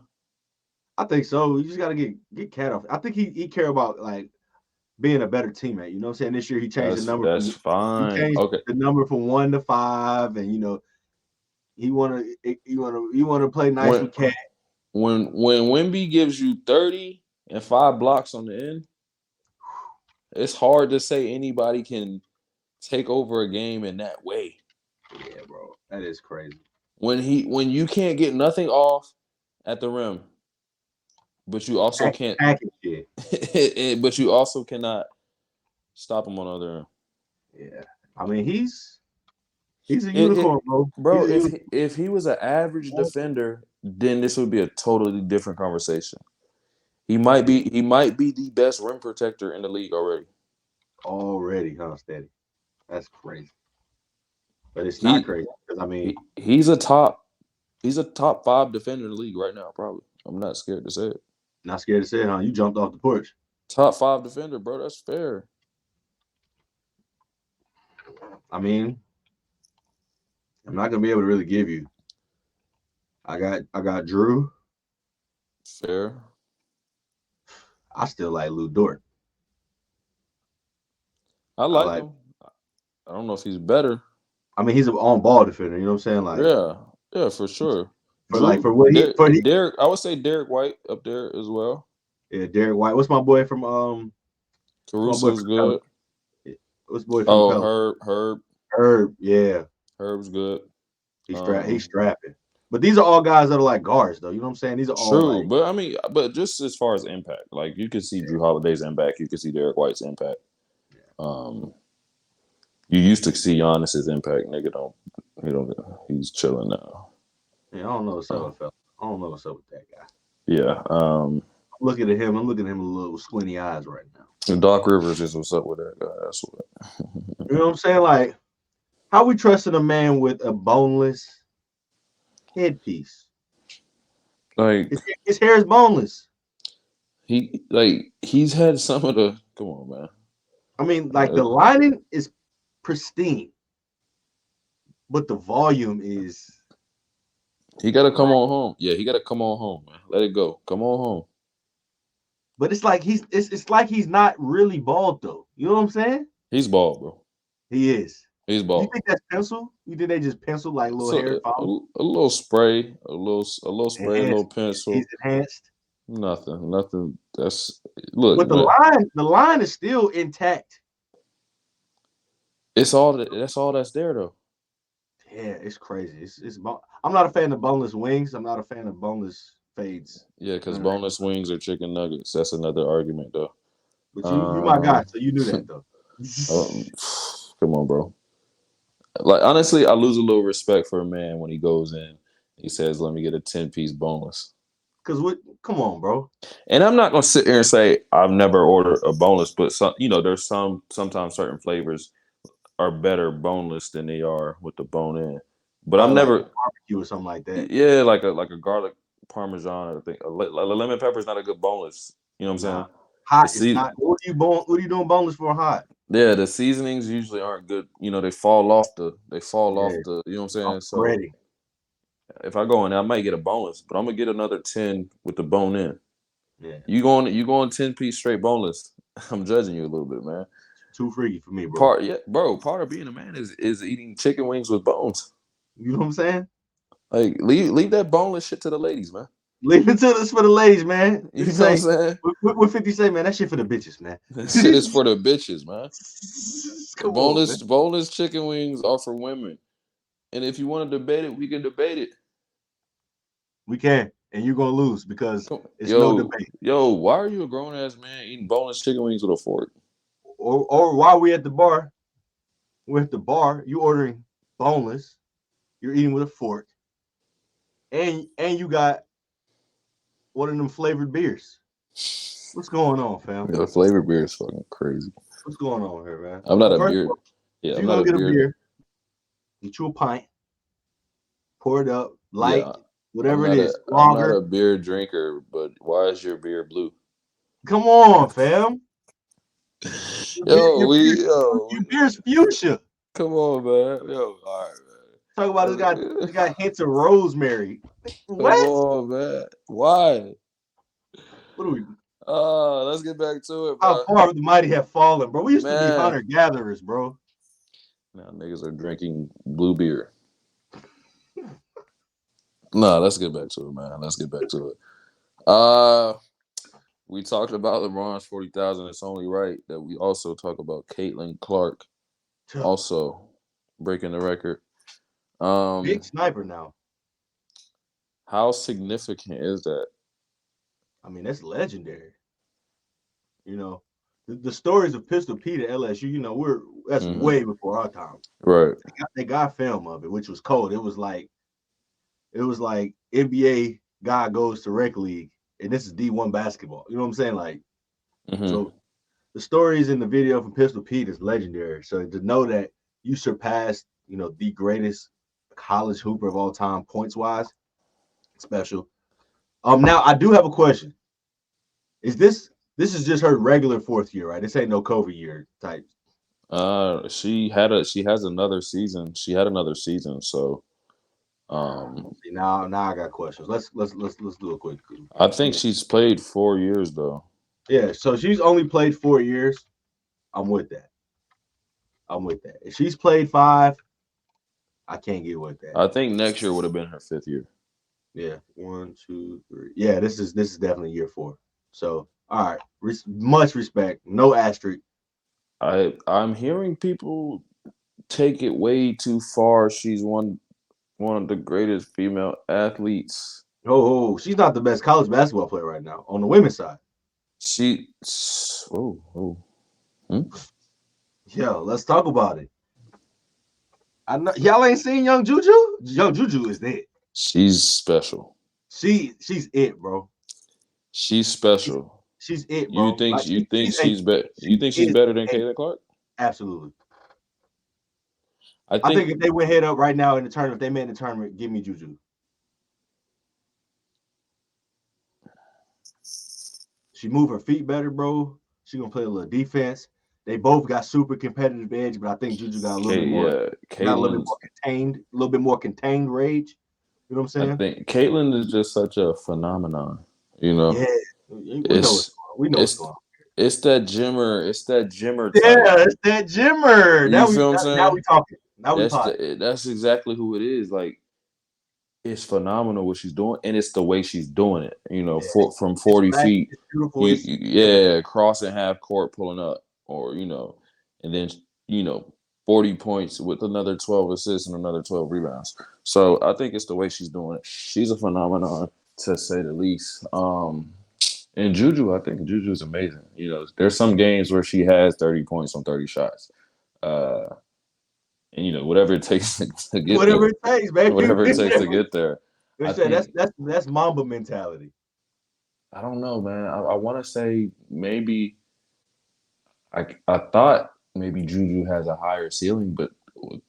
B: I think so. You just gotta get Cat off. I think he care about like being a better teammate. You know what I'm saying? This year he changed the number
A: That's fine. Okay.
B: the number from 1 to 5, and he wanna play nice with Cat.
A: When Wemby gives you 30 and 5 blocks on the end, it's hard to say anybody can take over a game in that way.
B: Yeah, bro. That is crazy.
A: When you can't get nothing off at the rim, but you also can't but you also cannot stop him on the other end.
B: Yeah. I mean, he's a unicorn, bro.
A: Bro, if he was an average defender, then this would be a totally different conversation. He might be the best rim protector in the league already.
B: Already, huh, Steady? That's crazy. But it's not crazy because I mean
A: he's a top 5 defender in the league right now, probably. I'm not scared to say it.
B: Not scared to say it, huh? You jumped off the porch.
A: Top 5 defender, bro. That's fair.
B: I mean, I'm not gonna be able to really give you. I got Drew.
A: Fair.
B: I still like Lou Dort.
A: I like him. I don't know if he's better.
B: I mean, he's an on-ball defender. You know what I'm saying? Like,
A: yeah, for sure.
B: Derek,
A: I would say Derek White up there as well.
B: Yeah, Derek White. What's my boy from
A: Caruso's good.
B: What's boy from
A: Herb,
B: yeah.
A: Herb's good.
B: He's strapping. But these are all guys that are like guards, though. You know what I'm saying? These are all
A: true. But I mean, just as far as impact, like you can see Drew Holiday's impact, you can see Derek White's impact. Yeah. You used to see Giannis's impact. Nigga he's chilling now.
B: Yeah, I don't know what's up with fella. I don't know what's up with that guy.
A: Yeah. I'm
B: looking at him a little with squinty eyes right now.
A: And Doc Rivers is what's up with that guy. That's what.
B: You know what I'm saying? Like, how we trusting a man with a boneless headpiece?
A: Like
B: his hair is boneless.
A: He's had some of the. Come on, man.
B: I mean, like the lining is pristine, but the volume is.
A: He got to come on home. Yeah, he got to come on home, man. Let it go. Come on home.
B: But it's like it's like he's not really bald though. You know what I'm saying?
A: He's bald, bro.
B: He is.
A: He's bald.
B: You think that's pencil? You think they just pencil like little hair follow?
A: A little spray, a little spray, a little pencil.
B: He's enhanced.
A: Nothing. That's look.
B: But the line is still intact.
A: It's all that's all that's there though.
B: Yeah, it's crazy. I'm not a fan of boneless wings. I'm not a fan of boneless fades.
A: Yeah, because boneless wings are chicken nuggets. That's another argument though.
B: But you my guy, so you knew that though.
A: Come on, bro. Like honestly, I lose a little respect for a man when he goes in. He says, "Let me get a 10-piece boneless."
B: Because come on, bro.
A: And I'm not gonna sit here and say I've never ordered a boneless, but there's sometimes certain flavors are better boneless than they are with the bone in. But I'm never
B: barbecue or something like that.
A: Yeah, like a garlic parmesan. I think a lemon pepper is not a good boneless. You know what I'm saying?
B: Hot is not. What are you doing boneless for hot?
A: Yeah, the seasonings usually aren't good. They fall off the. You know what I'm saying? So
B: ready.
A: If I go in, I might get a boneless, but I'm gonna get another 10 with the bone in.
B: Yeah.
A: You going 10-piece straight boneless? I'm judging you a little bit, man.
B: Too freaky for me, bro.
A: Part of being a man is eating chicken wings with bones.
B: You know what I'm saying?
A: Like leave that boneless shit to the ladies, man.
B: Leave it to this for the ladies, man.
A: You know what I'm saying?
B: What 50 say, man? That shit for the bitches, man.
A: That shit is for the bitches, man.
B: Boneless
A: chicken wings are for women. And if you want to debate it, we can debate it.
B: We can. And you're going to lose because it's no debate.
A: Yo, why are you a grown-ass man eating boneless chicken wings with a fork?
B: Or while we're at the bar, you ordering boneless, you're eating with a fork, and you got one of them flavored beers. What's going on, fam?
A: Yeah, flavored beer is fucking crazy.
B: What's going on here, man?
A: I'm not a beer. Yeah,
B: I'm not a beer. Get you a pint, pour it up, light, whatever it is.
A: I'm not a beer drinker, but why is your beer blue?
B: Come on, fam.
A: Yo,
B: Your beer's fuchsia.
A: come on, man. Yo, all right,
B: Talk about
A: man.
B: this got hints of rosemary.
A: Come
B: What?
A: on, man. Why?
B: What are we?
A: Let's get back to it,
B: How
A: bro.
B: far the mighty have fallen, bro? We used to be
A: Man.
B: hunter gatherers, bro.
A: Now niggas are drinking blue beer. Nah, let's get back to it, man. Let's get back to it. We talked about LeBron's 40,000. It's only right that we also talk about Caitlin Clark, also breaking the record.
B: Big sniper now.
A: How significant is that?
B: I mean, that's legendary. You know, the stories of Pistol Pete at LSU. You know, that's way before our time.
A: Right.
B: They got film of it, which was cold. It was like NBA guy goes to rec league, and this is D1 basketball. You know what I'm saying? Like, so the stories in the video from Pistol Pete is legendary. So to know that you surpassed, you know, the greatest college hooper of all time, points wise, special. Now I do have a question. Is this is just her regular fourth year, right? This ain't no COVID year type.
A: She has another season. She had another season, so
B: now I got questions. Let's do a quick.
A: I think she's played 4 years though.
B: Yeah, so she's only played 4 years. I'm with that. If she's played 5, I can't get with that.
A: I think next year would have been her 5th year.
B: Yeah, 1, 2, 3. Yeah, this is definitely year 4. So, all right, much respect. No asterisk.
A: I'm hearing people take it way too far. She's one of the greatest female athletes.
B: Oh, she's not the best college basketball player right now on the women's side. Yeah, let's talk about it. I know y'all ain't seen Young Juju. Young Juju is dead.
A: She's special.
B: She's it, bro.
A: She's special.
B: She's it, bro.
A: You think she's better than Caitlin Clark?
B: Absolutely.
A: I
B: think if they went head up right now in the tournament, if they made the tournament, give me Juju. She move her feet better, bro. She gonna play a little defense. They both got super competitive edge, but I think Juju got a little bit more, got a little bit more contained, a little bit more contained rage. You know what I'm saying?
A: I think Caitlin is just such a phenomenon. You know,
B: yeah, we know what's going on.
A: It's that Jimmer. It's that Jimmer
B: type. Yeah, it's that Jimmer.
A: You feel what I'm saying?
B: Now we talking. Now we talking.
A: That's exactly who it is. Like, it's phenomenal what she's doing, and it's the way she's doing it. You know, from 40 feet. Crossing half court, pulling up, or and then 40 points with another 12 assists and another 12 rebounds. So I think it's the way she's doing it. She's a phenomenon, to say the least. And Juju, I think Juju's amazing. You know, there's some games where she has 30 points on 30 shots. And whatever it takes to get
B: whatever it takes, baby.
A: Whatever it takes to get there.
B: That's Mamba mentality.
A: I don't know, man. I want to say maybe I thought maybe Juju has a higher ceiling, but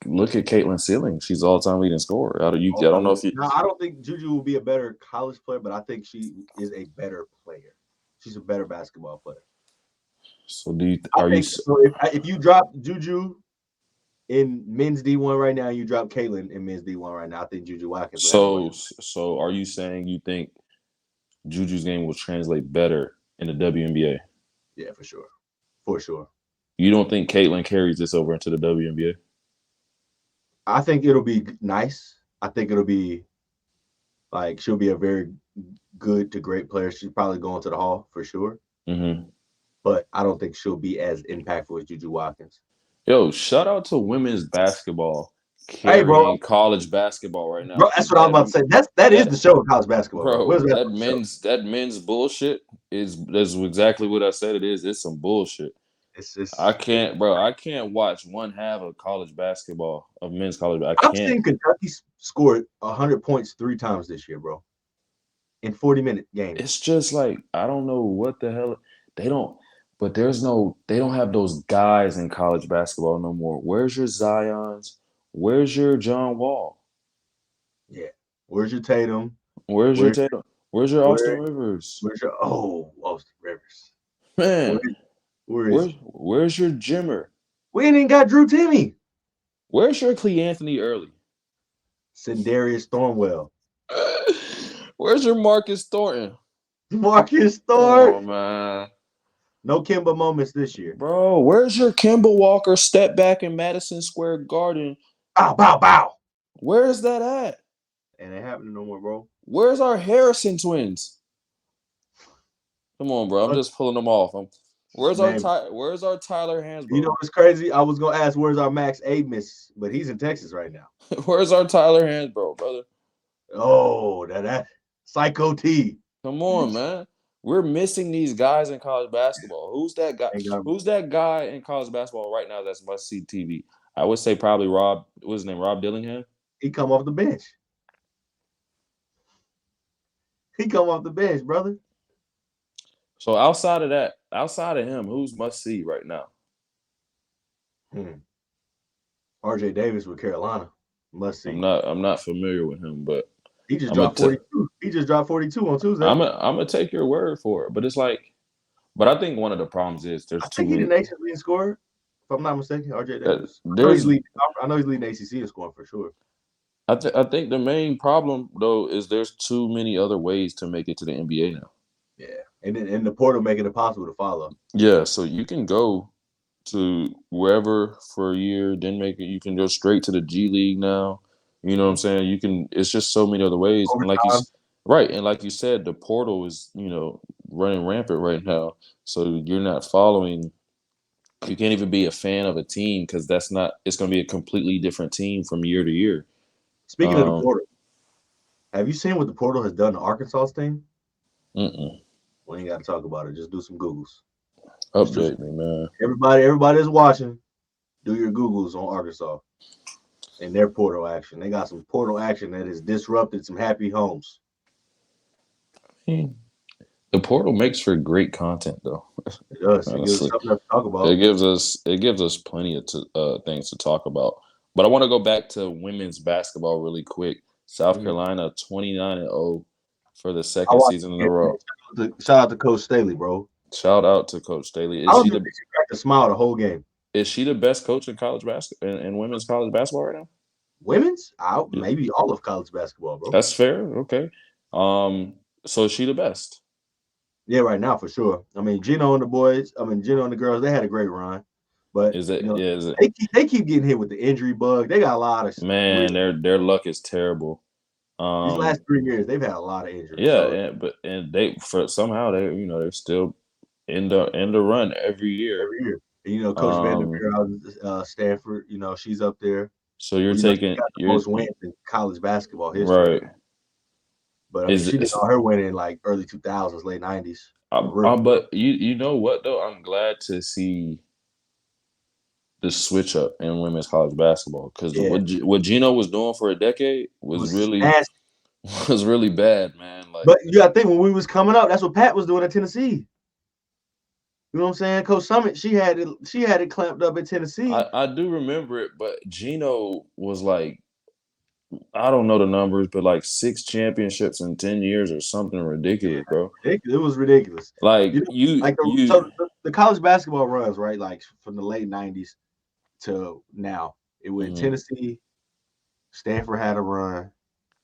A: look at Caitlin's ceiling. She's all-time leading scorer. I don't know if you.
B: No, I don't think Juju will be a better college player, but I think she is a better player. She's a better basketball player.
A: So if
B: you drop Juju in men's D1 right now, you drop Caitlin in men's D1 right now, I think Juju Watkins.
A: So are you saying you think Juju's game will translate better in the WNBA?
B: Yeah, for sure. For sure.
A: You don't think Caitlin carries this over into the WNBA?
B: I think it'll be nice. I think it'll be like she'll be a very good to great player. She's probably going to the Hall for sure.
A: Mm-hmm.
B: But I don't think she'll be as impactful as Juju Watkins.
A: Yo, shout out to women's basketball carrying college basketball right now.
B: Bro, that's what I was about to say. That is the show of college basketball.
A: Bro, that men's bullshit is exactly what I said it is. It's some bullshit. I can't watch one half of college basketball, of men's college.
B: I've seen Kentucky scored 100 points 3 times this year, bro. In 40-minute games.
A: It's just like, I don't know what the hell they don't have those guys in college basketball no more. Where's your Zions? Where's your John Wall?
B: Yeah. Where's your Tatum?
A: Where's your Tatum? Where's your Austin Rivers?
B: Austin Rivers?
A: Man,
B: Where is he?
A: where's your Jimmer?
B: We ain't even got Drew Timmy.
A: Where's your Cleanthony Early?
B: Sindarius Thornwell.
A: Where's your Marcus Thornton?
B: Marcus
A: Oh
B: Thornton.
A: man.
B: No Kimba moments this year.
A: Bro, where's your Kemba Walker step back in Madison Square Garden?
B: Bow, bow, bow.
A: Where's that at?
B: And it happening no more, bro.
A: Where's our Harrison twins? Come on, bro. I'm just pulling them off. Where's our Tyler Hansbrough?
B: You know what's crazy? I was gonna ask where's our Max Amos, but he's in Texas right now.
A: Where's our Tyler Hansbrough, brother?
B: Oh, that Psycho T.
A: Come on, man. We're missing these guys in college basketball. Who's that guy? Who's that guy in college basketball right now that's must see TV? I would say probably Rob. What's his name? Rob Dillingham.
B: He come off the bench. He come off the bench, brother.
A: So outside of him, who's must see right now?
B: RJ Davis with Carolina. Must see.
A: I'm not familiar with him, but
B: he just dropped 42. He just dropped 42 on Tuesday.
A: I'm gonna take your word for it, but it's like, but I think one of the problems is there's too many.
B: He's the nation's leading scorer, if I'm not mistaken. RJ Davis. I know he's leading ACC in scoring for sure.
A: I think the main problem though is there's too many other ways to make it to the NBA now.
B: Yeah, and the portal making it possible to follow.
A: Yeah, so you can go to wherever for a year, then you can go straight to the G League now. You know what I'm saying? You can. It's just so many other ways. And like you said, the portal is running rampant right now. So you're not following. You can't even be a fan of a team because it's going to be a completely different team from year to year.
B: Speaking of the portal, have you seen what the portal has done to Arkansas's team?
A: Mm-mm.
B: We ain't got to talk about it. Just do some Googles.
A: Update me, man.
B: Everybody that's watching, do your Googles on Arkansas and their portal action. They got some portal action that has disrupted some happy homes.
A: The portal makes for great content, though.
B: It does. It gives us something to talk about.
A: It gives us plenty of things to talk about. But I want to go back to women's basketball really quick. South Carolina 29-0 for the second season in a row.
B: Shout out to Coach Staley, bro.
A: Shout out to Coach Staley.
B: She cracked a smile the whole game.
A: Is she the best coach in college basketball in women's college basketball right now?
B: Women's? Maybe all of college basketball, bro.
A: That's fair. Okay. So is she the best?
B: Yeah, right now for sure. I mean, Gino and the girls, they had a great run. But they keep getting hit with the injury bug. They got a lot of
A: their luck is terrible.
B: These last 3 years, they've had a lot of injuries.
A: Yeah, somehow they're still in the run every year.
B: And, Coach Vanderveer out of Stanford, she's up there.
A: So you're taking
B: the most wins in college basketball history,
A: right?
B: But she did all her winning in like early 2000s, late 90s.
A: But you know what though? I'm glad to see the switch up in women's college basketball because what Gino was doing for a decade was really bad, man.
B: But you got to think when we was coming up, that's what Pat was doing at Tennessee. You know what I'm saying? Coach Summit, she had it clamped up at Tennessee.
A: I do remember it, but Gino was like, I don't know the numbers, but like 6 championships in 10 years or something ridiculous, bro.
B: It was ridiculous.
A: Like
B: so the college basketball runs, right? Like from the late 90s to now. It went Tennessee, Stanford had a run,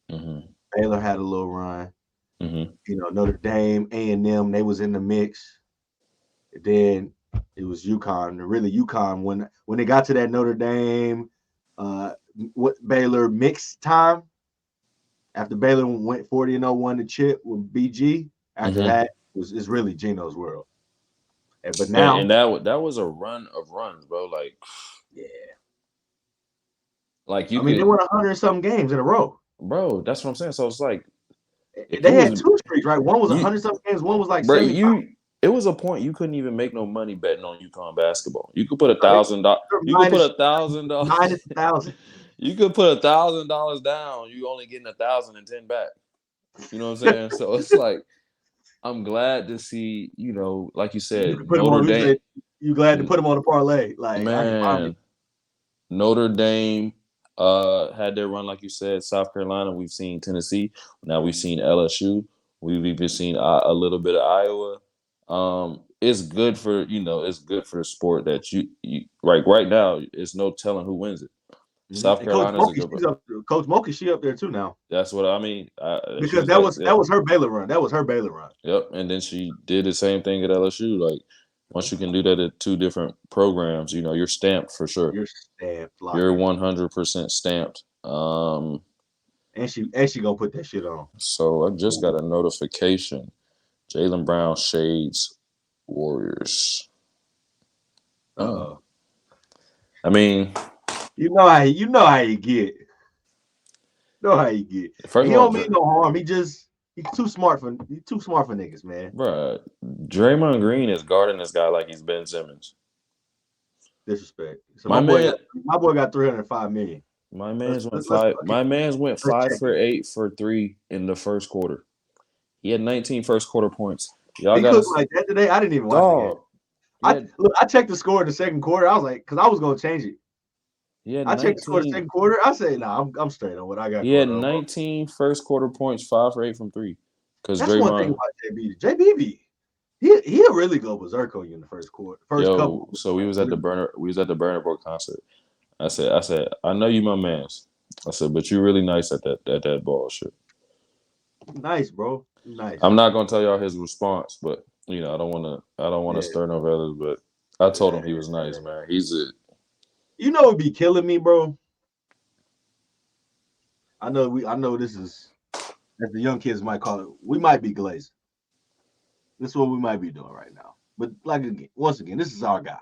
B: Baylor had a little run. Notre Dame, A&M, they was in the mix. Then it was UConn. Really, UConn when they got to that Notre Dame, Baylor mixed time. After Baylor went 40-0, won the chip with BG. After that, it's really Gino's world. But now,
A: and that was a run of runs, bro. Like, like they
B: won 100-something games in a row,
A: bro. That's what I'm saying. So it's like
B: they had 2 streaks, right? One was 100-something games. One was like 75.
A: It was a point you couldn't even make no money betting on UConn basketball. You could put $1,000. You could put $1,000.
B: -1,000.
A: You could put $1,000 down. You only getting 1,010 back. You know what I'm saying? So it's like I'm glad to see. Like you said, Notre Dame.
B: You glad to put them on the parlay? Like
A: man, Notre Dame had their run, like you said. South Carolina. We've seen Tennessee. Now we've seen LSU. We've even seen a little bit of Iowa. it's good for it's good for the sport that you right now. It's no telling who wins it. South
B: And Coach
A: Carolina's a
B: Moki,
A: good.
B: Coach Moki, she up there too now.
A: That's what I mean. She
B: Because
A: was like,
B: that was her Baylor run. That was her Baylor run.
A: yep. And then she did the same thing at LSU. Like once you can do that at two different programs, you're stamped for sure.
B: You're stamped.
A: You're 100% stamped.
B: And she gonna put that shit on.
A: So I just got a notification. Jaylen Brown shades Warriors.
B: Uh-oh.
A: I mean,
B: you know how you get. He don't mean no harm. He's too smart for niggas, man.
A: Bruh, Draymond Green is guarding this guy like he's Ben Simmons.
B: Disrespect. So my boy got $305 million.
A: My man's went 5 for 8 for 3 in the first quarter. He had 19 first quarter points.
B: Y'all got like that today. I didn't even watch the game. I checked the score in the second quarter. I was like, because I was gonna change it. I checked the score in the second quarter. I said, nah, I'm straight on what I got.
A: He had 19 first quarter points, 5 for 8 from 3. Because
B: that's one thing about JBB. He'll really go berserk on you in the first quarter. Couple.
A: So we was at the Burner Boy concert. I said, I know you my mans. I said, but you're really nice at that ball shit.
B: Nice, bro. Nice.
A: I'm not gonna tell y'all his response, but I don't wanna stir no feathers, but I told him he was nice, man. He's it.
B: You know it'd be killing me, bro. I know this is, as the young kids might call it, we might be glazing. This is what we might be doing right now. But once again, this is our guy.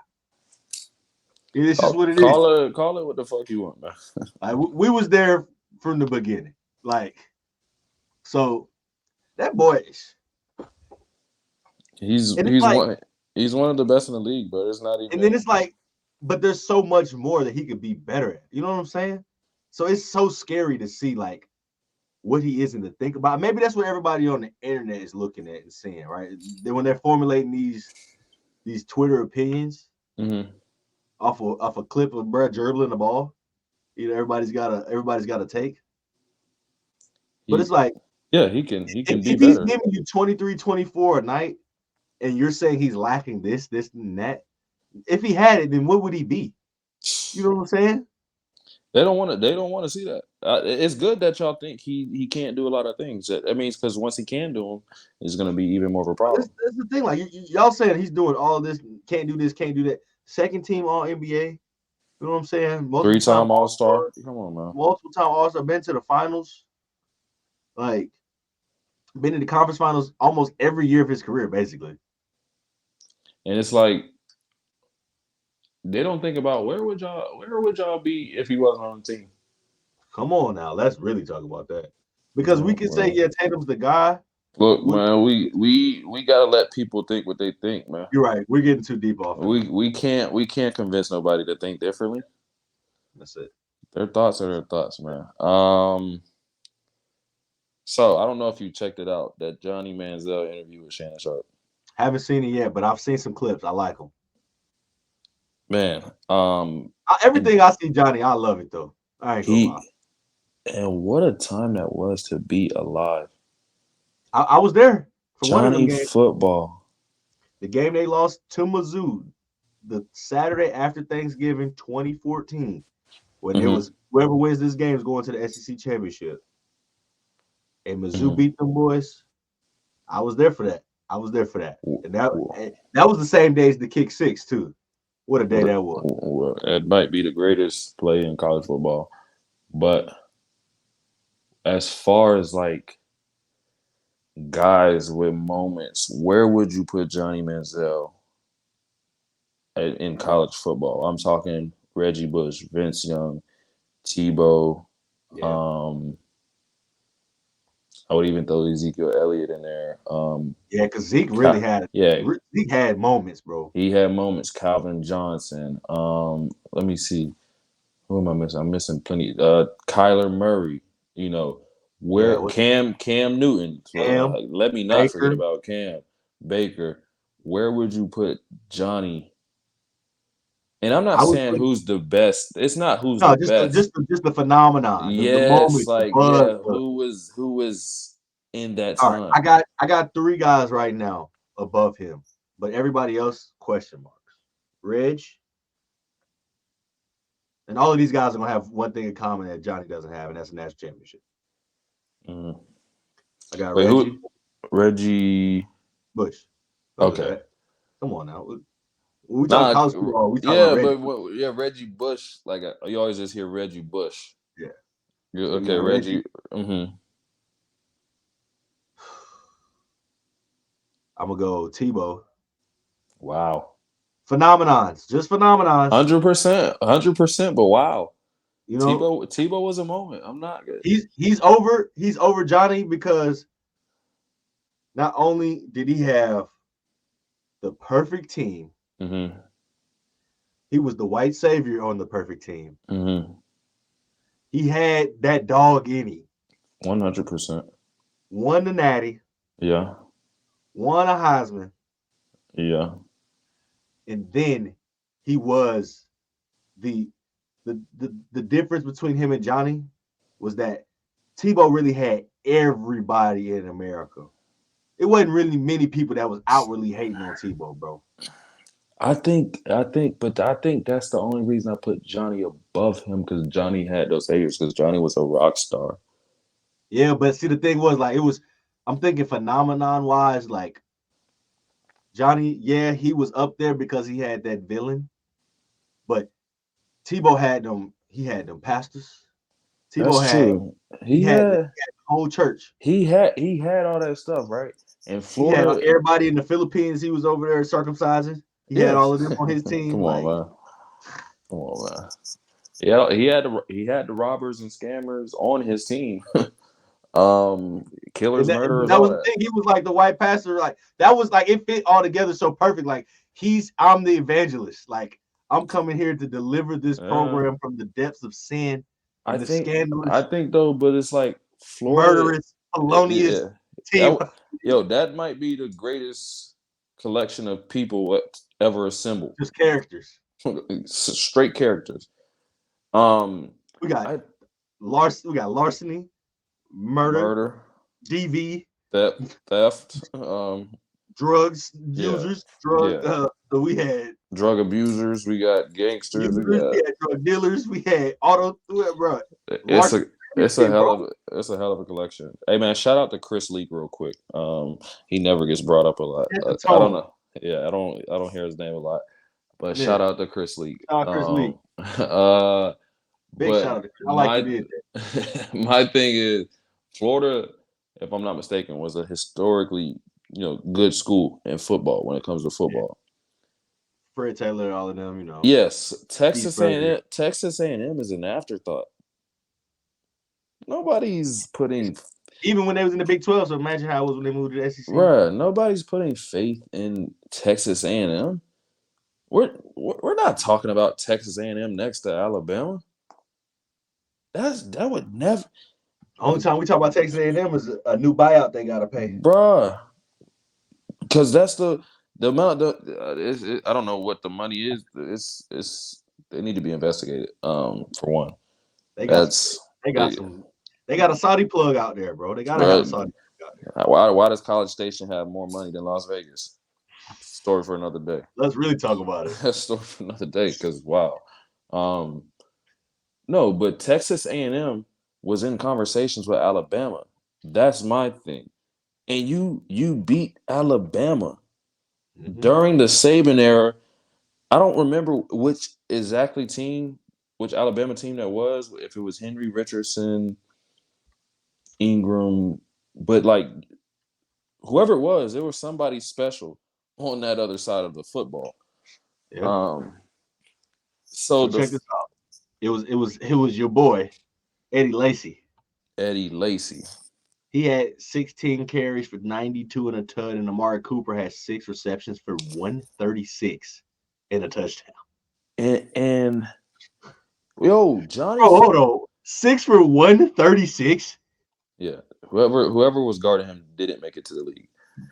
B: This is what it is.
A: Call it what the fuck you want, man.
B: We was there from the beginning. So that boy
A: he's one of the best in the league, but it's not even.
B: And then it's like, but there's so much more that he could be better at. You know what I'm saying? So it's so scary to see what he is and to think about. Maybe that's what everybody on the internet is looking at and seeing, right? When they're formulating these Twitter opinions off a clip of Brad dribbling the ball. Everybody's got a take. But it's like,
A: yeah, he can be better.
B: If he's giving you 23, 24 a night, and you're saying he's lacking this, and that, if he had it, then what would he be? You know what I'm saying?
A: They don't want to see that. It's good that y'all think he can't do a lot of things. That means because once he can do them, it's going to be even more of a problem.
B: That's the thing. Like y'all saying he's doing all this, can't do this, can't do that. Second team All NBA. You know what I'm saying?
A: 3-time All-Star. Come on, man.
B: Multiple time All-Star. Been to the finals. Been in the conference finals almost every year of his career, basically.
A: And it's like they don't think about where would y'all be if he wasn't on the team.
B: Come on now, let's really talk about that. Because we can say, yeah, Tatum's the guy.
A: Look, man, we gotta let people think what they think, man.
B: You're right. We're getting too deep off.
A: We can't convince nobody to think differently.
B: That's it.
A: Their thoughts are their thoughts, man. So I don't know if you checked it out, that Johnny Manziel interview with Shannon Sharpe.
B: Haven't seen it yet, but I've seen some clips. I like them.
A: Man,
B: everything I see Johnny, I love it though. I ain't gonna lie.
A: And what a time that was to be alive.
B: I was there for
A: Johnny
B: one of them games.
A: Football.
B: The game they lost to Mizzou the Saturday after Thanksgiving 2014, when it was whoever wins this game is going to the SEC championship. And Mizzou beat them boys. I was there for that. And that was the same day as the kick six, too. What a day that was.
A: Well, it might be the greatest play in college football. But as far as guys with moments, where would you put Johnny Manziel in college football? I'm talking Reggie Bush, Vince Young, Tebow. Yeah. I would even throw Ezekiel Elliott in there.
B: Because Zeke really had. Yeah, Zeke had moments, bro.
A: He had moments. Calvin Johnson. Let me see. Who am I missing? I'm missing plenty. Kyler Murray. Cam Newton. Let me not forget about Cam Baker. Where would you put Johnny? And I'm not saying who's the best. It's not who's the best.
B: Just the phenomenon.
A: Yes, who was in that time?
B: Right, I got 3 guys right now above him but everybody else question marks. Reg, and all of these guys are gonna have one thing in common that Johnny doesn't have, and that's a national championship.
A: Mm.
B: I got
A: Wait,
B: Reggie
A: who? Reggie.
B: Bush.
A: Okay.
B: Come on now. When we talk
A: Nah,
B: college football, we talk about
A: yeah,
B: Reggie.
A: but yeah, Reggie Bush. Like you always just hear Reggie Bush.
B: Yeah.
A: Okay, Reggie. Mm-hmm.
B: I'm gonna go Tebow.
A: Wow.
B: Phenomenons, just phenomenons.
A: 100%. But wow,
B: you know,
A: Tebow was a moment. I'm not good.
B: He's over Johnny because not only did he have the perfect team,
A: Mm-hmm.
B: he was the white savior on the perfect team.
A: Mm-hmm.
B: He had that dog in him.
A: 100%.
B: Won the Natty.
A: Yeah.
B: Won a Heisman.
A: Yeah.
B: And then he was the difference between him and Johnny was that Tebow really had everybody in America. It wasn't really many people that was outwardly hating on Tebow, bro.
A: I think that's the only reason I put Johnny above him because Johnny had those haters because Johnny was a rock star.
B: Yeah, but see, the thing was I'm thinking phenomenon wise, like Johnny, yeah, he was up there because he had that villain, but Tebow had them. He had them pastors. Tebow
A: That's true.
B: He had the whole church.
A: He had all that stuff, right? In Florida,
B: he had everybody in the Philippines. He was over there circumcising. He had all of them on his team.
A: Come on, man. Yeah, he had the robbers and scammers on his team. Killers, murderers.
B: That was the thing. He was like the white pastor. Like that was like it fit all together so perfect. Like I'm the evangelist. Like I'm coming here to deliver this program from the depths of sin and the scandalous.
A: I think though, but it's like Florida,
B: murderous, felonious team.
A: That might be the greatest collection of people ever assembled.
B: Just characters,
A: straight characters.
B: We got larceny, murder, DV,
A: theft,
B: drugs users, so we had
A: drug abusers, we got gangsters, we had
B: drug dealers, we had auto, bro.
A: It's a hell of a collection. Hey man, shout out to Chris Leak real quick. He never gets brought up a lot. I don't know. Yeah, I don't hear his name a lot. But shout out to Chris Leak.
B: Chris Leak. Big shout out to Chris. I like it.
A: My thing is Florida, if I'm not mistaken, was a historically, good school in football when it comes to football.
B: Fred Taylor, all of them,
A: Yes, Texas A&M is an afterthought. Nobody's putting
B: even when they was in the Big 12. So imagine how it was when they moved to the SEC.
A: Right, nobody's putting faith in Texas A&M. We're not talking about Texas A&M next to Alabama. That would never.
B: Only time we talk about Texas A&M is a new buyout they gotta pay,
A: bruh. Because that's the amount. I don't know what the money is. It's they need to be investigated. For one,
B: they got a Saudi plug out there, bro. They gotta have a Saudi plug out there.
A: Why does College Station have more money than Las Vegas? Story for another day.
B: Let's really talk about it.
A: That's story for another day. Because wow, no, but Texas A&M was in conversations with Alabama. That's my thing. And you beat Alabama during the Saban era. I don't remember which Alabama team that was. If it was Henry Richardson, Ingram, but like whoever it was somebody special on that other side of the football.
B: Yeah. So check this out. It was your boy, Eddie Lacy. He had 16 carries for 92 and a tud, and Amari Cooper had 6 receptions for 136 and a touchdown.
A: And yo, Johnny.
B: Oh, hold on. 6 for 136?
A: Yeah. Whoever was guarding him didn't make it to the league.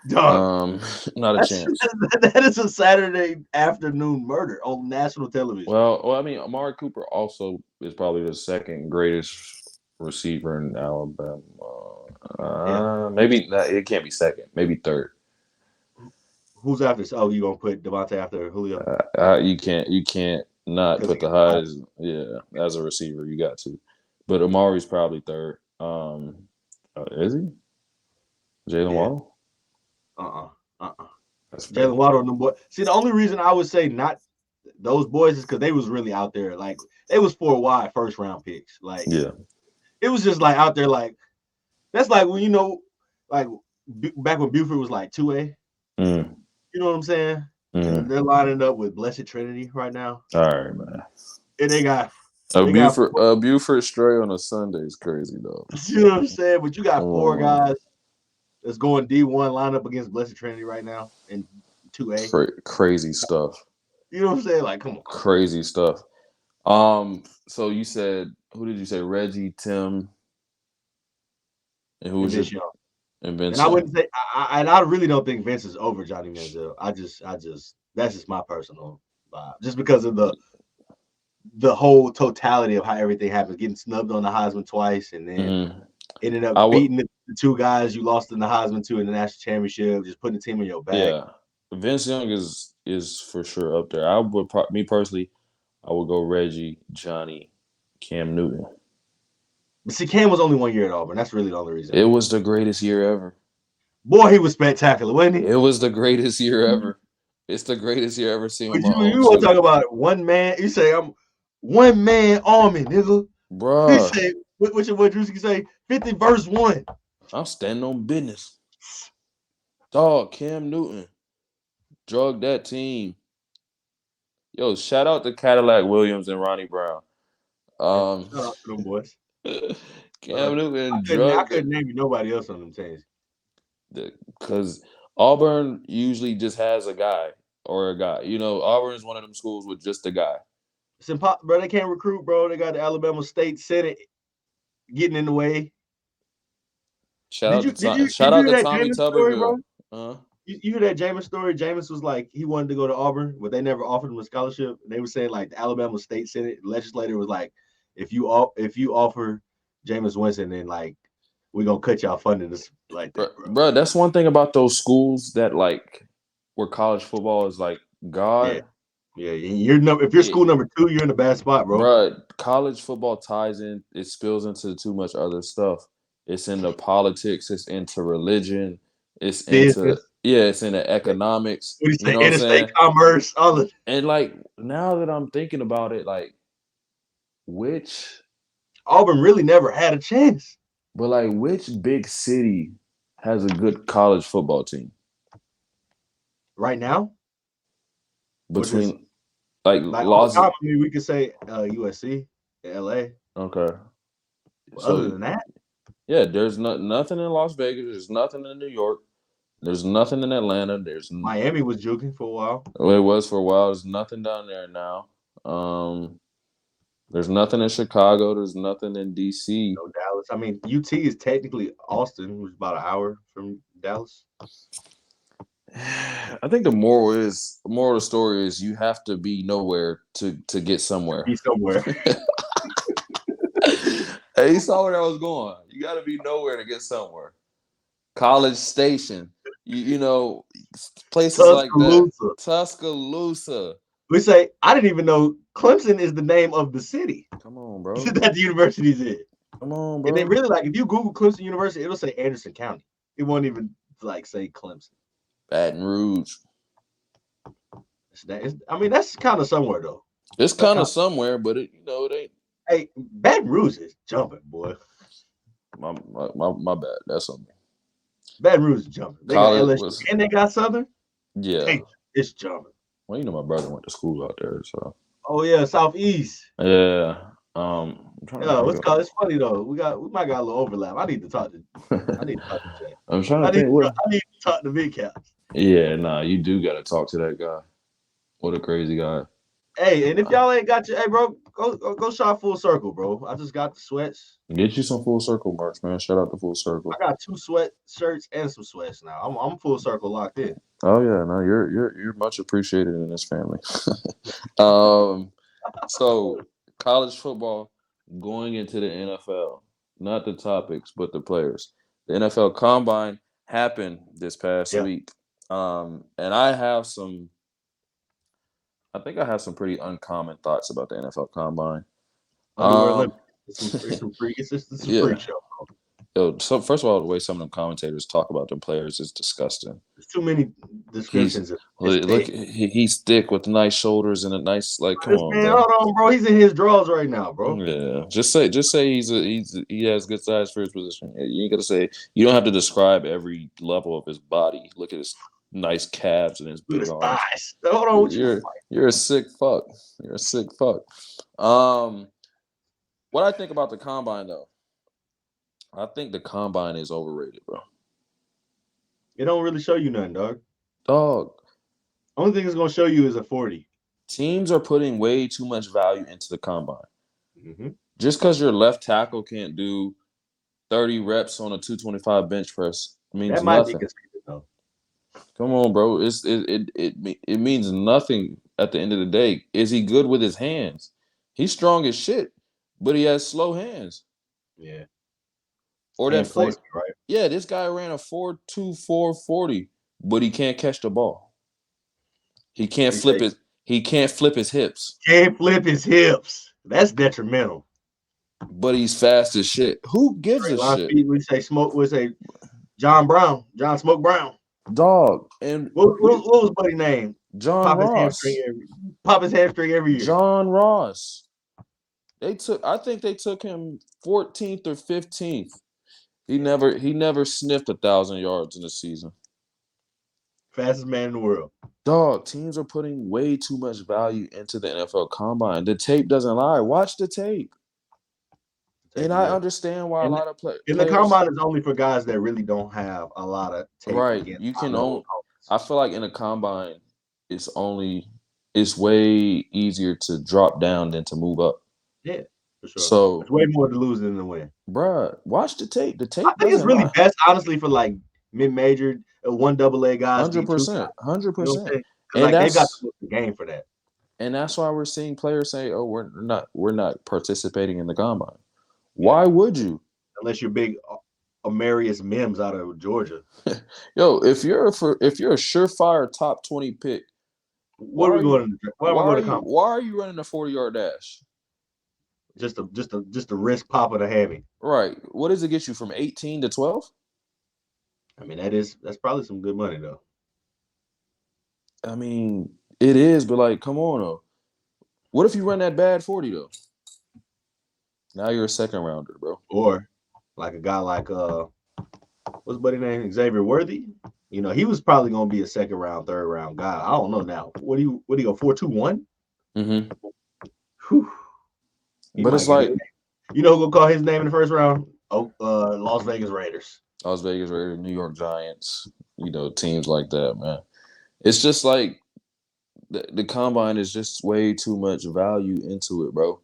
B: Dog.
A: Not a chance.
B: That is a Saturday afternoon murder on national television.
A: Well, I mean, Amari Cooper also is probably the second greatest receiver in Alabama. Maybe not, it can't be second. Maybe third.
B: Who's after? Oh, you gonna put Devontae after Julio?
A: You can't not put the highs. Yeah, as a receiver, you got to. But Amari's probably third. Is he? Jalen Waddle?
B: Jalen Waddle and them boys. See, the only reason I would say not those boys is because they was really out there. Like they was 4 wide first round picks. Like it was just like out there. Like that's like when like back when Buford was like 2A. You know what I'm saying? And they're lining up with Blessed Trinity right now.
A: All right, man.
B: And they got
A: Buford stray on a Sunday is crazy though.
B: You know what I'm saying? But you got 4 guys that's going D1 line up against Blessed Trinity right now in 2A.
A: Crazy stuff.
B: You know what I'm saying? Like, come on.
A: Crazy stuff. So you said, who did you say? Reggie, Tim, and who was your
B: and Vince? And I wouldn't say, I really don't think Vince is over Johnny Manziel. I just that's just my personal vibe. Just because of the whole totality of how everything happened, getting snubbed on the Heisman twice, and then ended up beating the 2 guys you lost in the Heisman to in the national championship, just putting the team on your back.
A: Yeah, Vince Young is for sure up there. I would, me personally, I would go Reggie, Johnny, Cam Newton.
B: But see, Cam was only 1 year at Auburn. That's really the only reason.
A: It was the greatest year ever.
B: Boy, he was spectacular, wasn't he?
A: It was the greatest year ever. It's the greatest year ever seen.
B: You want to talk about one man? You say I'm one man army, nigga.
A: Bro.
B: He said, what Drewski say? 50 verse 1.
A: I'm standing on business. Dog, Cam Newton drug that team. Yo, shout out to Cadillac Williams and Ronnie Brown.
B: Shout out to them boys.
A: Cam Newton
B: I couldn't name you nobody else on them teams.
A: Because Auburn usually just has a guy or a guy. You know, Auburn is one of them schools with just a guy.
B: It's impossible, bro. They can't recruit, bro. They got the Alabama State Senate getting in the way.
A: Shout out to Tommy Tuberville.
B: You hear that Jameis story? Jameis was like, he wanted to go to Auburn, but they never offered him a scholarship. They were saying like the Alabama State Senate legislator was like, if you offer Jameis Winston, then like we're gonna cut y'all funding this like that,
A: bro. That's one thing about those schools that like where college football is like God.
B: Yeah. If you're school number 2, you're in a bad spot, bro.
A: Bro, college football ties in. It spills into too much other stuff. It's into politics. It's into religion. It's into it's into economics.
B: You know interstate commerce, all of it.
A: And like now that I'm thinking about it, like which
B: Auburn really never had a chance.
A: But like which big city has a good college football team?
B: Right now?
A: Between Los
B: I mean, we could say USC, LA.
A: Okay.
B: Other than that?
A: Yeah, there's nothing in Las Vegas. There's nothing in New York. There's nothing in Atlanta. There's
B: Miami was juking for a while.
A: It was for a while. There's nothing down there now. There's nothing in Chicago. There's nothing in DC.
B: No Dallas. I mean, UT is technically Austin, which is about an hour from Dallas.
A: I think the moral of the story is you have to be nowhere to get somewhere.
B: Be somewhere.
A: Hey, you saw where I was going. You got to be nowhere to get somewhere. College Station, you know, places like that. Tuscaloosa.
B: We say, I didn't even know Clemson is the name of the city.
A: Come on, bro.
B: That the university's in.
A: Come on, bro.
B: And they really if you Google Clemson University, it'll say Anderson County. It won't even say Clemson.
A: Baton Rouge.
B: That's kind of somewhere though.
A: It's kind of somewhere, but it ain't.
B: Hey, Baton Rouge is jumping, boy.
A: My bad. That's on me.
B: Baton Rouge is jumping. They got LSU and they got Southern.
A: Yeah,
B: hey, it's jumping.
A: Well, my brother went to school out there, so.
B: Oh yeah, Southeast.
A: Yeah.
B: It's funny though. We might got a little overlap. I need to talk to Jay.
A: I'm trying to think.
B: I need to talk to Big Cap.
A: Yeah, nah, you do got to talk to that guy. What a crazy guy.
B: Hey, and if y'all ain't got hey, bro, go shop Full Circle, bro. I just got the sweats.
A: Get you some Full Circle merch, man. Shout out to Full Circle.
B: I got 2 sweat shirts and some sweats now. I'm Full Circle locked in.
A: Oh yeah, no, you're much appreciated in this family. So college football going into the NFL, not the topics, but the players. The NFL Combine happened this past week. And I have some. I think I have some pretty uncommon thoughts about the NFL Combine.
B: Underwear limit.
A: Um,
B: It's some freak. It's just a
A: yeah.
B: freak show.
A: Yo, so first of all, the way some of them commentators talk about them players is disgusting.
B: There's too many
A: He's
B: descriptions of his
A: look,
B: thick.
A: he's thick with nice shoulders and a nice like. Come
B: This
A: on,
B: man,
A: bro.
B: hold on, bro. He's in his drawers right now, bro.
A: Yeah, just say he has good size for his position. You ain't gotta say you don't have to describe every level of his body. Look at his nice calves and his
B: Look
A: big
B: at his
A: arms.
B: thighs. Hold on, what you
A: You're a sick fuck. You're a sick fuck. What I think about the combine though, I think the combine is overrated, bro.
B: It don't really show you nothing, dog.
A: Dog,
B: Only thing it's gonna show you is a 40.
A: teams are putting way too much value into the combine.
B: Mm-hmm.
A: Just because your left tackle can't do 30 reps on a 225 bench press means
B: That might be
A: nothing.
B: considered though.
A: Come on, bro. It means nothing at the end of the day. Is he good with his hands? He's strong as shit, but he has slow hands.
B: Yeah.
A: Or that
B: And
A: four.
B: placement, right?
A: Yeah, this guy ran a 4.24 40, but he can't catch the ball. He can't flip his. He can't flip his hips.
B: Can't flip his hips. That's detrimental.
A: But he's fast as shit. Who gives a shit?
B: We say John Brown, John Smoke Brown.
A: Dog. And
B: what was buddy's name?
A: John Ross.
B: Pop his hamstring every year.
A: John Ross. I think they took him 14th or 15th. He never sniffed 1,000 yards in a season.
B: Fastest man in the world.
A: Dog, teams are putting way too much value into the NFL Combine. The tape doesn't lie. Watch the tape. And I understand why a lot of players.
B: And the Combine is only for guys that really don't have a lot of tape.
A: Right. You can own. I feel like in a Combine, it's way easier to drop down than to move up.
B: Yeah, for sure.
A: So
B: it's way more to lose than to win.
A: Bruh, watch the tape. The tape.
B: I think it's really best, honestly, for like mid-major, 1AA guys.
A: 100%. 100%.
B: And like they got the game for that.
A: And that's why we're seeing players say, "Oh, we're not participating in the Combine." Why would you?
B: Unless you're big Amarius Mims out of Georgia.
A: Yo, if you're a surefire top 20 pick,
B: why are
A: you running a 40-yard dash?
B: Just a risk Papa to having.
A: Right. What does it get you from 18 to 12?
B: I mean, that's probably some good money though.
A: I mean, it is, but like, come on though. What if you run that bad 40 though? Now you're a second rounder, bro.
B: Or like a guy like what's buddy name? Xavier Worthy. You know, he was probably gonna be a second round, third round guy. I don't know now. What do you go 4.21?
A: Mm-hmm.
B: But it's like, you know who gonna call his name in the first round? Las Vegas Raiders.
A: Las Vegas Raiders, New York Giants, you know, teams like that, man. It's just like the Combine is just way too much value into it, bro.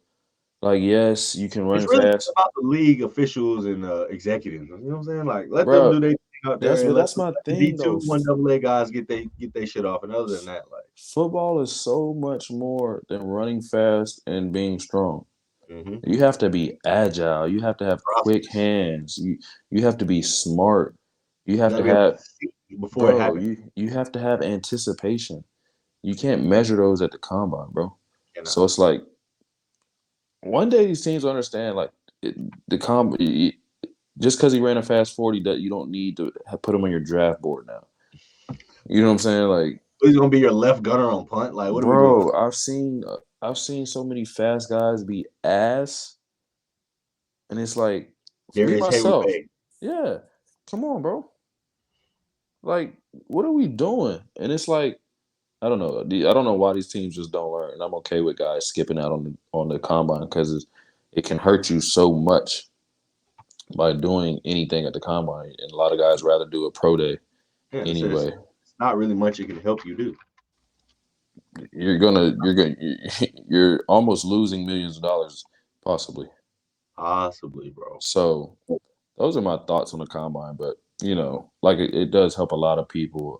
A: Like, yes, you can run
B: it's really
A: fast.
B: About the league officials and executives. You know what I'm saying? Like, let them do their thing out there.
A: That's my thing, though.
B: D2 1AA guys get their shit off. And other than that, like,
A: football is so much more than running fast and being strong.
B: Mm-hmm.
A: You have to be agile. You have to have quick hands. You have to be smart. You have to have before it happens. You have to have anticipation. You can't measure those at the Combine, bro. So it's like one day these teams understand like just because he ran a fast 40 that you don't need to put him on your draft board now. You know what I'm saying? Like,
B: he's gonna be your left gunner on punt. Like, what are we doing?
A: I've seen so many fast guys be ass, and it's like me myself. Yeah, come on, bro. Like, what are we doing? And it's like, I don't know. I don't know why these teams just don't learn. And I'm okay with guys skipping out on the Combine because it can hurt you so much by doing anything at the Combine. And a lot of guys rather do a pro day anyway.
B: It's not really much it can help you do.
A: You're almost losing millions of dollars, possibly.
B: Possibly, bro.
A: So those are my thoughts on the Combine. But you know, like it does help a lot of people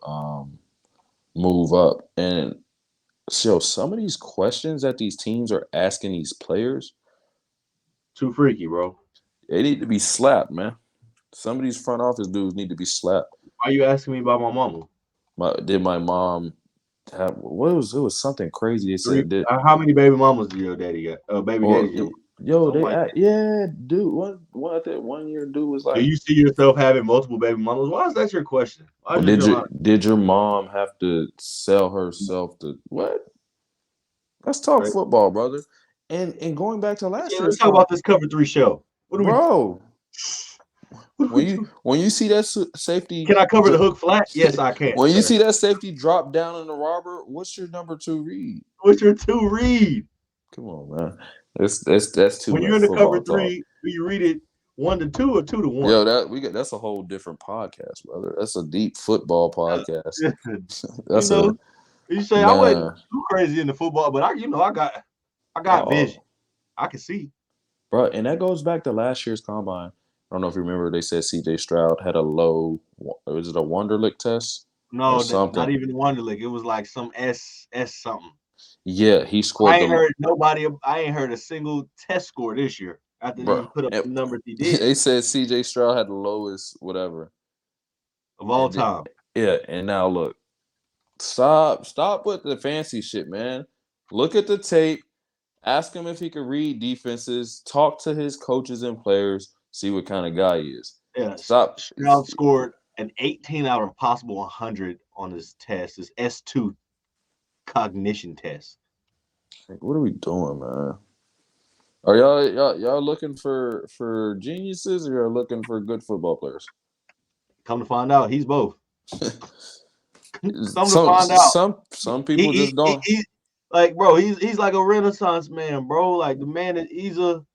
A: move up. And so some of these questions that these teams are asking these players,
B: too freaky, bro.
A: They need to be slapped, man. Some of these front office dudes need to be slapped.
B: Why are you asking me about my mama?
A: my mom have what was it was something crazy they said that
B: How many baby mamas do your daddy got? Baby
A: or
B: daddies you
A: yo
B: something
A: they
B: like that.
A: yeah dude one I think 1 year dude was
B: Do
A: like
B: you see yourself having multiple baby mamas? Why is that your question? Why is that your line?
A: did your mom have to sell herself to what? Let's talk
B: Right?
A: football, brother. And going back to last
B: Let's
A: year's
B: talk about this cover 3 show.
A: bro.
B: What are we doing?
A: When you see that safety,
B: Can I cover the hook flat? Yes, I can,
A: when you
B: sir.
A: see that safety drop down in the robber, what's your number 2 read?
B: What's your 2 read?
A: Come on, man. That's too
B: When
A: much
B: you're in the cover
A: football talk.
B: 3, do you read it 1 to 2 or 2 to 1?
A: Yo, that's a whole different podcast, brother. That's a deep football podcast.
B: You
A: That's a
B: know, you say I wasn't
A: man,
B: too crazy into football, but I got vision. I can see.
A: bro. And that goes back to last year's combine. I don't know if you remember. They said C.J. Stroud had a low. Was it a Wonderlic test or
B: No,
A: something?
B: not even Wonderlic. It was like some S something.
A: Yeah, he scored
B: I ain't heard a single test score this year after
A: bro.
B: he put up the numbers he did
A: They said C.J. Stroud had the lowest whatever.
B: of all time.
A: Yeah, and now look, stop with the fancy shit, man. Look at the tape. Ask him if he could read defenses. Talk to his coaches and players. See what kind of guy he is.
B: Yeah,
A: Stop.
B: Stroud scored an 18 out of possible 100 on his test, his S2 cognition test.
A: What are we doing, man? Are y'all looking for geniuses or y'all looking for good football players?
B: Come to find out, he's both.
A: Some people just don't.
B: He like, bro, he's like a Renaissance man, bro. Like the man that he's a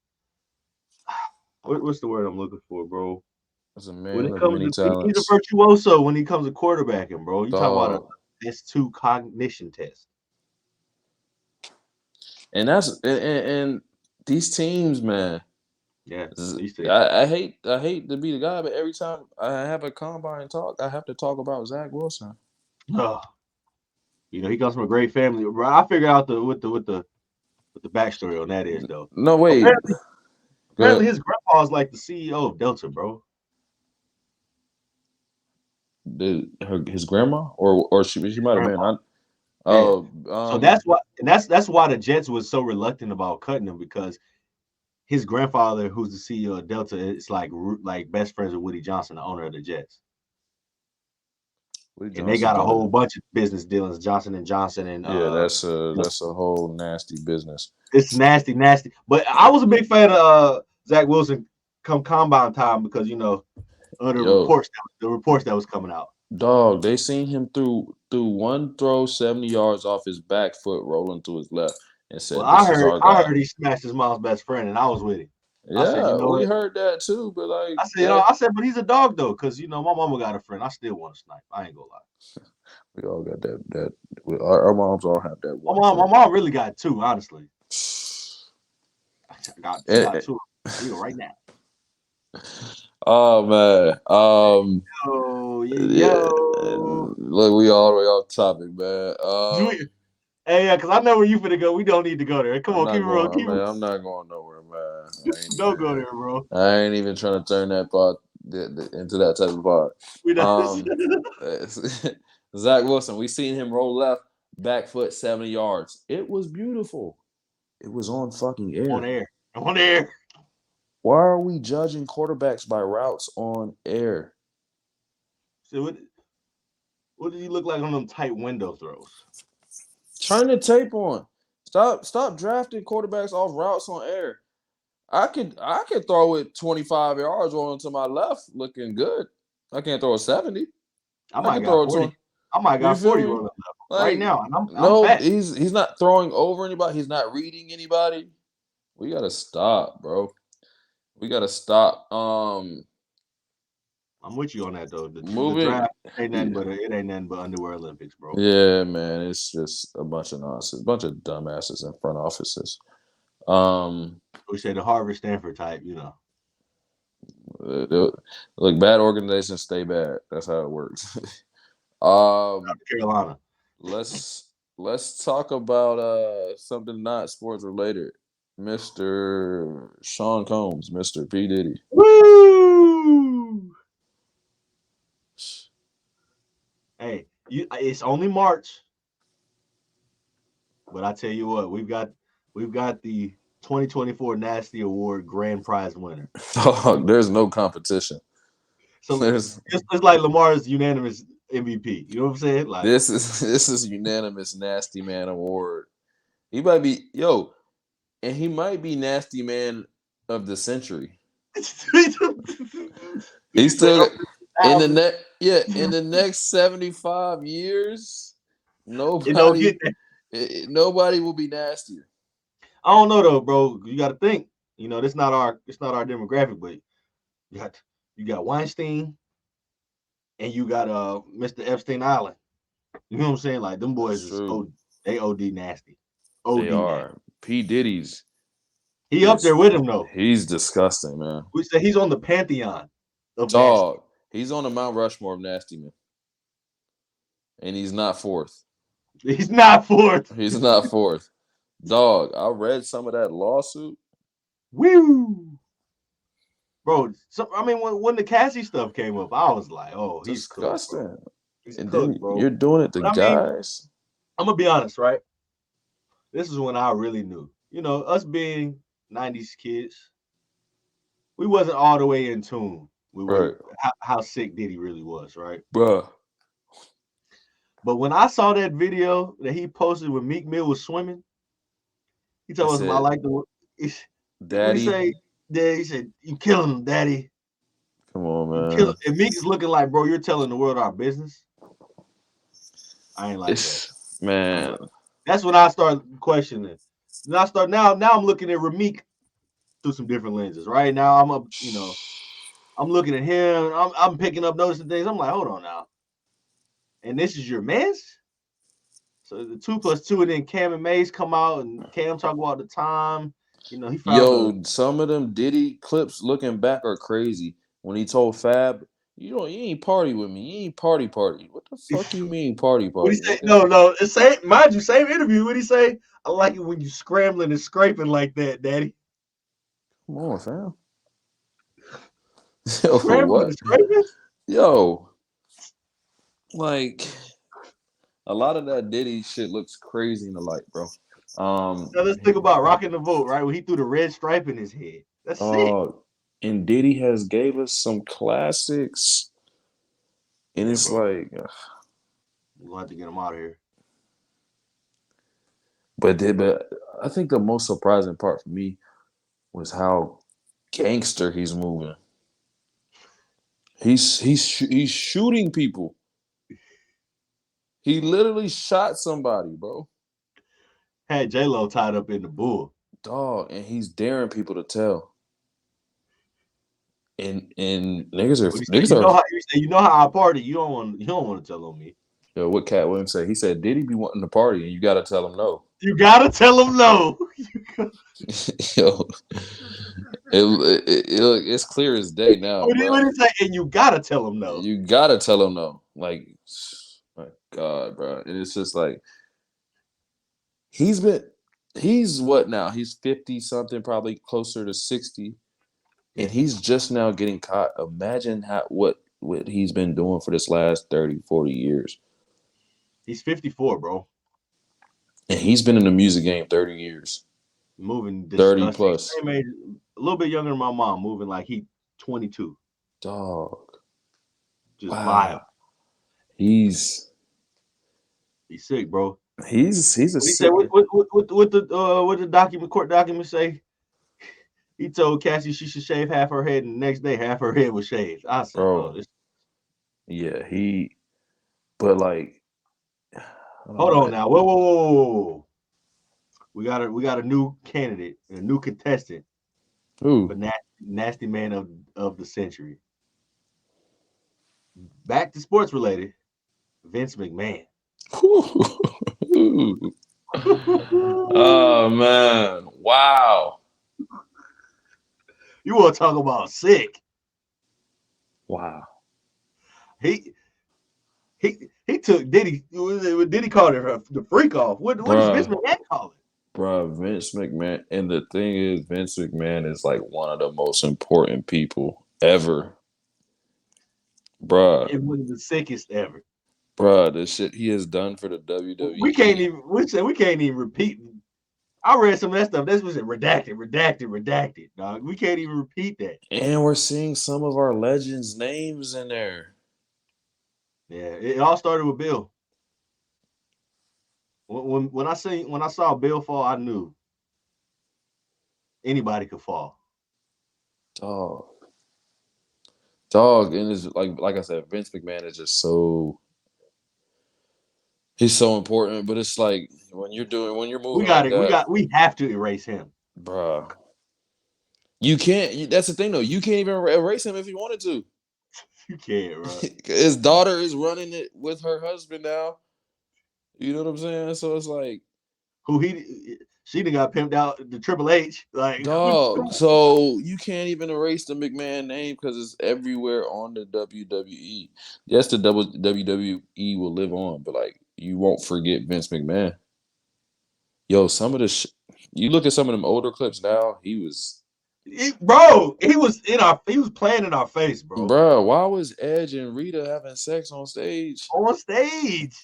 B: what's the word I'm looking for, bro?
A: As a man
B: When it
A: of
B: comes
A: many
B: to he's a
A: talents,
B: virtuoso when he comes to quarterbacking, bro. You talking about
A: dog.
B: a S2 cognition test.
A: And and these teams, man.
B: Yeah, these things.
A: I hate to be the guy, but every time I have a combine talk, I have to talk about Zach Wilson.
B: Oh, you know, he comes from a great family. Bro, I figured out what the backstory on that is though.
A: No, wait.
B: Apparently his grandpa's like the CEO of Delta, bro.
A: His grandma or she might have been.
B: So that's why the Jets was so reluctant about cutting him, because his grandfather, who's the CEO of Delta, is like best friends with Woody Johnson, the owner of the Jets. And they got a whole bunch of business dealings, Johnson and Johnson, and
A: yeah, that's a whole nasty business.
B: It's nasty. But I was a big fan of Zach Wilson come combine time because the reports that was coming out.
A: Dog, they seen him through one throw 70 yards off his back foot, rolling to his left, and said,
B: Well,
A: "This is our guy."
B: I heard he smashed his mom's best friend, and I was with him.
A: Yeah, I said, we heard that too, but like
B: I said, but he's a dog though, because my mama got a friend. I still want to snipe. I ain't gonna lie.
A: We all got that. Our moms all have that.
B: My mom really got two, honestly. I got two right now.
A: Oh man.
B: Yo.
A: Look, we all the way off topic, man.
B: Hey, yeah, because I know where you finna go. We don't need to go there. Come on, keep it real.
A: I'm not going nowhere, man.
B: Don't go there, bro.
A: I ain't even trying to turn that part into that type of part. Zach Wilson, we seen him roll left, back foot 70 yards. It was beautiful. It was on fucking air.
B: On air.
A: Why are we judging quarterbacks by routes on air?
B: So what did he look like on them tight window throws?
A: Turn the tape on. Stop drafting quarterbacks off routes on air. I could throw it 25 yards rolling to my left, looking good. I can't throw a 70.
B: I might got 40. I might got 40 rolling left right now. And
A: he's not throwing over anybody. He's not reading anybody. We gotta stop, bro. We gotta stop.
B: I'm with you on that though. The draft ain't nothing but underwear Olympics, bro.
A: Yeah, man. It's just a bunch of nonsense, a bunch of dumbasses in front offices.
B: We say the Harvard Stanford type,
A: Look, bad organizations stay bad. That's how it works.
B: South Carolina.
A: Let's talk about something not sports related. Mr. Sean Combs, Mr. P. Diddy.
B: Woo! Hey, It's only March, but I tell you what, we've got the 2024 Nasty Award grand prize winner.
A: There's no competition.
B: So it's like Lamar's unanimous MVP. You know what I'm saying? Like
A: this is unanimous Nasty Man Award. He might be and he might be Nasty Man of the century. He's still in the next 75 years. Nobody will be nastier.
B: I don't know though, bro. You got to think. It's not our demographic, but you got Weinstein, and you got Mr. Epstein Island. You know what I'm saying? Like them boys is they OD nasty.
A: They are. Nasty. P. Diddy's.
B: He up there with him though.
A: He's disgusting, man.
B: We say he's on the pantheon of
A: nasty. He's on the Mount Rushmore of nasty men, and he's not fourth.
B: He's not fourth.
A: He's not fourth. Dog, I read some of that lawsuit.
B: Woo, bro. When the Cassie stuff came up, I was like, "Oh, he's
A: disgusting."
B: Cooked, he's
A: and
B: cooked,
A: then
B: bro.
A: You're doing it to guys.
B: I'm gonna be honest, right? This is when I really knew. Us being 90s kids, we wasn't all the way in tune with how sick Diddy really was, right?
A: Bruh.
B: But when I saw that video that he posted when Meek Mill was swimming, he told us, "I like the Daddy." He said, "You killing him, Daddy."
A: Come on, man.
B: And Meek is looking like, bro, you're telling the world our business. I ain't like that,
A: man.
B: That's when I start questioning. Now I'm looking at Rameek through some different lenses. Right now, I'm looking at him. I'm picking up noticing things. I'm like, hold on now. And this is your man's? So the 2+2, and then Cam and Maze come out, and Cam talk about the time. He found
A: some of them Diddy clips looking back are crazy. When he told Fab, you ain't party with me. You ain't party. What the fuck you mean party?
B: What he say? No. Mind you, same interview. What he say? I like it when you scrambling and scraping like that, Daddy.
A: Come on, fam.
B: Scrambling and scraping?
A: Like a lot of that Diddy shit looks crazy in the light, bro.
B: Now let's think about Rocking the Vote, right? When he threw the red stripe in his head. That's sick.
A: And Diddy has gave us some classics. And it's like
B: we'll have to get him out of here.
A: But I think the most surprising part for me was how gangster he's moving. He's shooting people. He literally shot somebody, bro.
B: Had J-Lo tied up in the bull.
A: Dog, and he's daring people to tell. And niggas are.
B: You know how I party. You don't want to tell on me.
A: Yo, what Cat Williams say? He said Diddy be wanting to party, and you got to tell him no.
B: You got to tell him no.
A: Yo, it's clear as day now.
B: What did he say? And you got to tell him no.
A: You got to tell him no. Like, my God, bro. And it's just like he's what now? He's 50 something, probably closer to 60. And he's just now getting caught. Imagine what he's been doing for this last 30, 40 years.
B: He's 54, bro.
A: And he's been in the music game 30 years.
B: Moving
A: 30 plus.
B: Same age, a little bit younger than my mom, moving like he 22.
A: Dog.
B: Just wild.
A: He's
B: sick, bro.
A: He's a sick.
B: What the court document say? He told Cassie she should shave half her head, and the next day half her head was shaved. I said, bro.
A: Yeah, but like,
B: hold on now. Whoa. We got a new candidate, a new contestant.
A: Who?
B: But nasty man of the century. Back to sports related. Vince McMahon.
A: Oh man. Wow.
B: You want to talk about sick?
A: Wow.
B: He took Diddy. Diddy called it the freak off. What does Vince McMahon call it?
A: Bro, Vince McMahon. And the thing is, Vince McMahon is like one of the most important people ever. Bruh.
B: It was the sickest ever.
A: Bruh, the shit he has done for the WWE.
B: We can't even repeat. I read some of that stuff. That's was redacted, dog. We can't even repeat that.
A: And we're seeing some of our legends' names in there.
B: Yeah, it all started with Bill. When I saw Bill fall, I knew anybody could fall.
A: Dog, and it's like I said, Vince McMahon is just so he's so important. But it's like when you're moving like that,
B: We have to erase him,
A: bruh. You can't. That's the thing, though. You can't even erase him if you wanted to.
B: You can't, bro.
A: His daughter is running it with her husband now. You know what I'm saying? So it's like,
B: she done got pimped out to Triple H. Like,
A: dog. So you can't even erase the McMahon name because it's everywhere on the WWE. Yes, the WWE will live on, but like you won't forget Vince McMahon. Yo, some of the you look at some of them older clips now. He was
B: playing in our face, bro.
A: Bro, why was Edge and Rita having sex on stage?
B: On stage.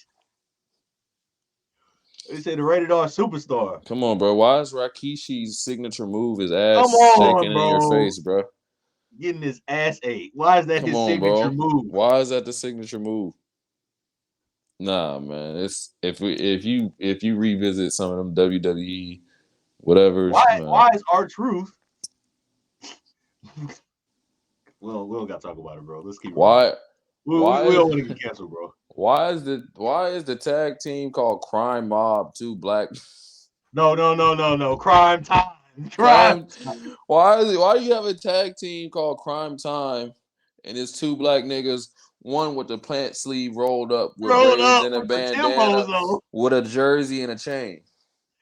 B: They said the rated R superstar.
A: Come on, bro. Why is Rikishi's signature move his ass shaking in your face, bro?
B: Getting his ass ate. Why is that his signature move?
A: Why is that the signature move? Nah, man. It's if you revisit some of them WWE whatever.
B: Why is R-Truth? Well, we don't gotta talk about it, bro. Let's keep.
A: Why?
B: We don't want to get canceled, bro.
A: Why is the tag team called Crime Mob 2 Black?
B: No. Crime Time.
A: Why do you have a tag team called Crime Time and it's 2 black niggas, one with the pant sleeve rolled up with braids and a bandana with a jersey and a chain.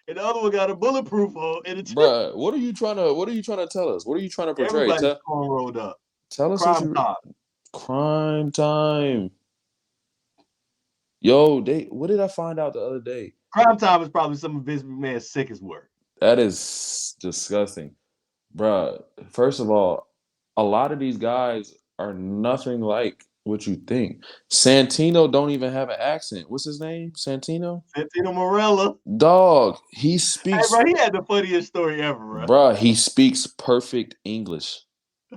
B: And the other one got a bulletproof on and a chain.
A: Bruh, what are you trying to tell us? What are you trying to portray?
B: Everybody's rolled up.
A: Tell us Crime Time. Yo, what did I find out the other day?
B: Crime Time is probably some of Vince McMahon's sickest work.
A: That is disgusting. Bruh, first of all, a lot of these guys are nothing like what you think. Santino don't even have an accent. What's his name? Santino
B: Marella.
A: Dog, he speaks.
B: Hey, bro, he had the funniest story ever, bro.
A: Bruh, he speaks perfect English.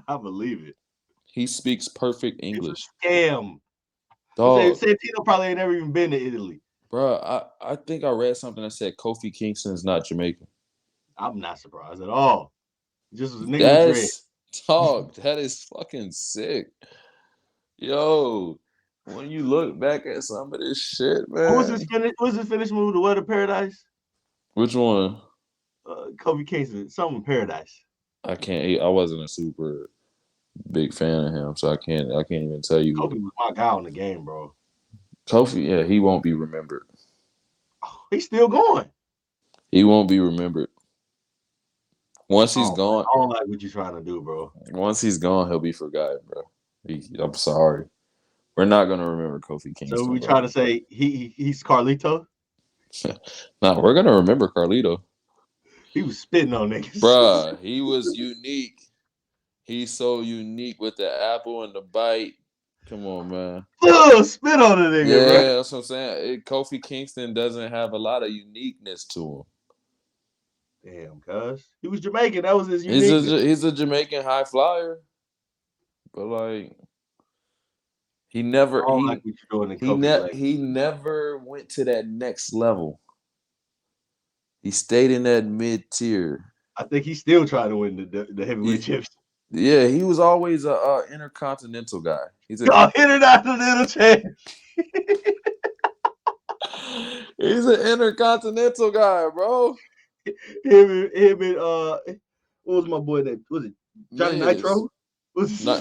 B: I believe it.
A: He speaks perfect English.
B: It's a scam. Dog. Santino probably ain't never even been to Italy.
A: Bruh, I think I read something that said Kofi Kingston is not Jamaican.
B: I'm not surprised at all. Just was nigga
A: dog, that is fucking sick. Yo, when you look back at some of this shit, man.
B: What was his finish move? The Way to Paradise?
A: Which one?
B: Kofi Kingston, something Paradise.
A: I wasn't a super big fan of him, so I can't even tell you.
B: Kofi was my guy on the game, bro.
A: Kofi, yeah, he won't be remembered.
B: Oh, he's still going.
A: He won't be remembered. Once he's gone,
B: I don't like what you're trying to do, bro.
A: Once he's gone, he'll be forgotten, bro. I'm sorry. We're not gonna remember Kofi Kingston.
B: So we trying to say he's Carlito?
A: Nah, we're gonna remember Carlito.
B: He was spitting on niggas.
A: Bruh, he was unique. He's so unique with the apple and the bite. Come on, man.
B: Spit on a nigga,
A: yeah,
B: bro.
A: That's what I'm saying. Kofi Kingston doesn't have a lot of uniqueness to him.
B: Damn, cuz. He was Jamaican. That was his uniqueness.
A: He's a Jamaican high flyer. But like he never he never went to that next level. He stayed in that mid tier.
B: I think he's still trying to win the heavyweight championship.
A: Yeah, he was always a intercontinental guy. He's an
B: intercontinental champion.
A: He's an intercontinental guy, bro.
B: Him and what was my boy name? Was it Johnny Nitro?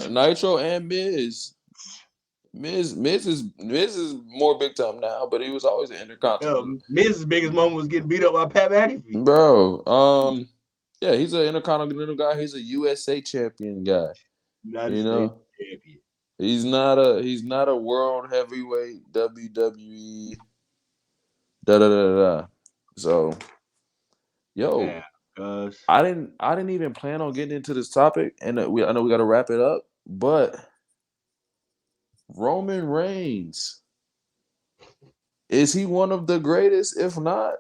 A: Nitro and Miz. Miz is more big time now, but he was always an intercontinental.
B: Miz's biggest moment was getting beat up by Pat McAfee.
A: Bro, yeah, he's an intercontinental guy. He's a USA champion guy.
B: United States champion.
A: He's not a world heavyweight WWE. So, yo,
B: yeah,
A: I didn't even plan on getting into this topic, and I know we got to wrap it up, but Roman Reigns Is he one of the greatest? If not,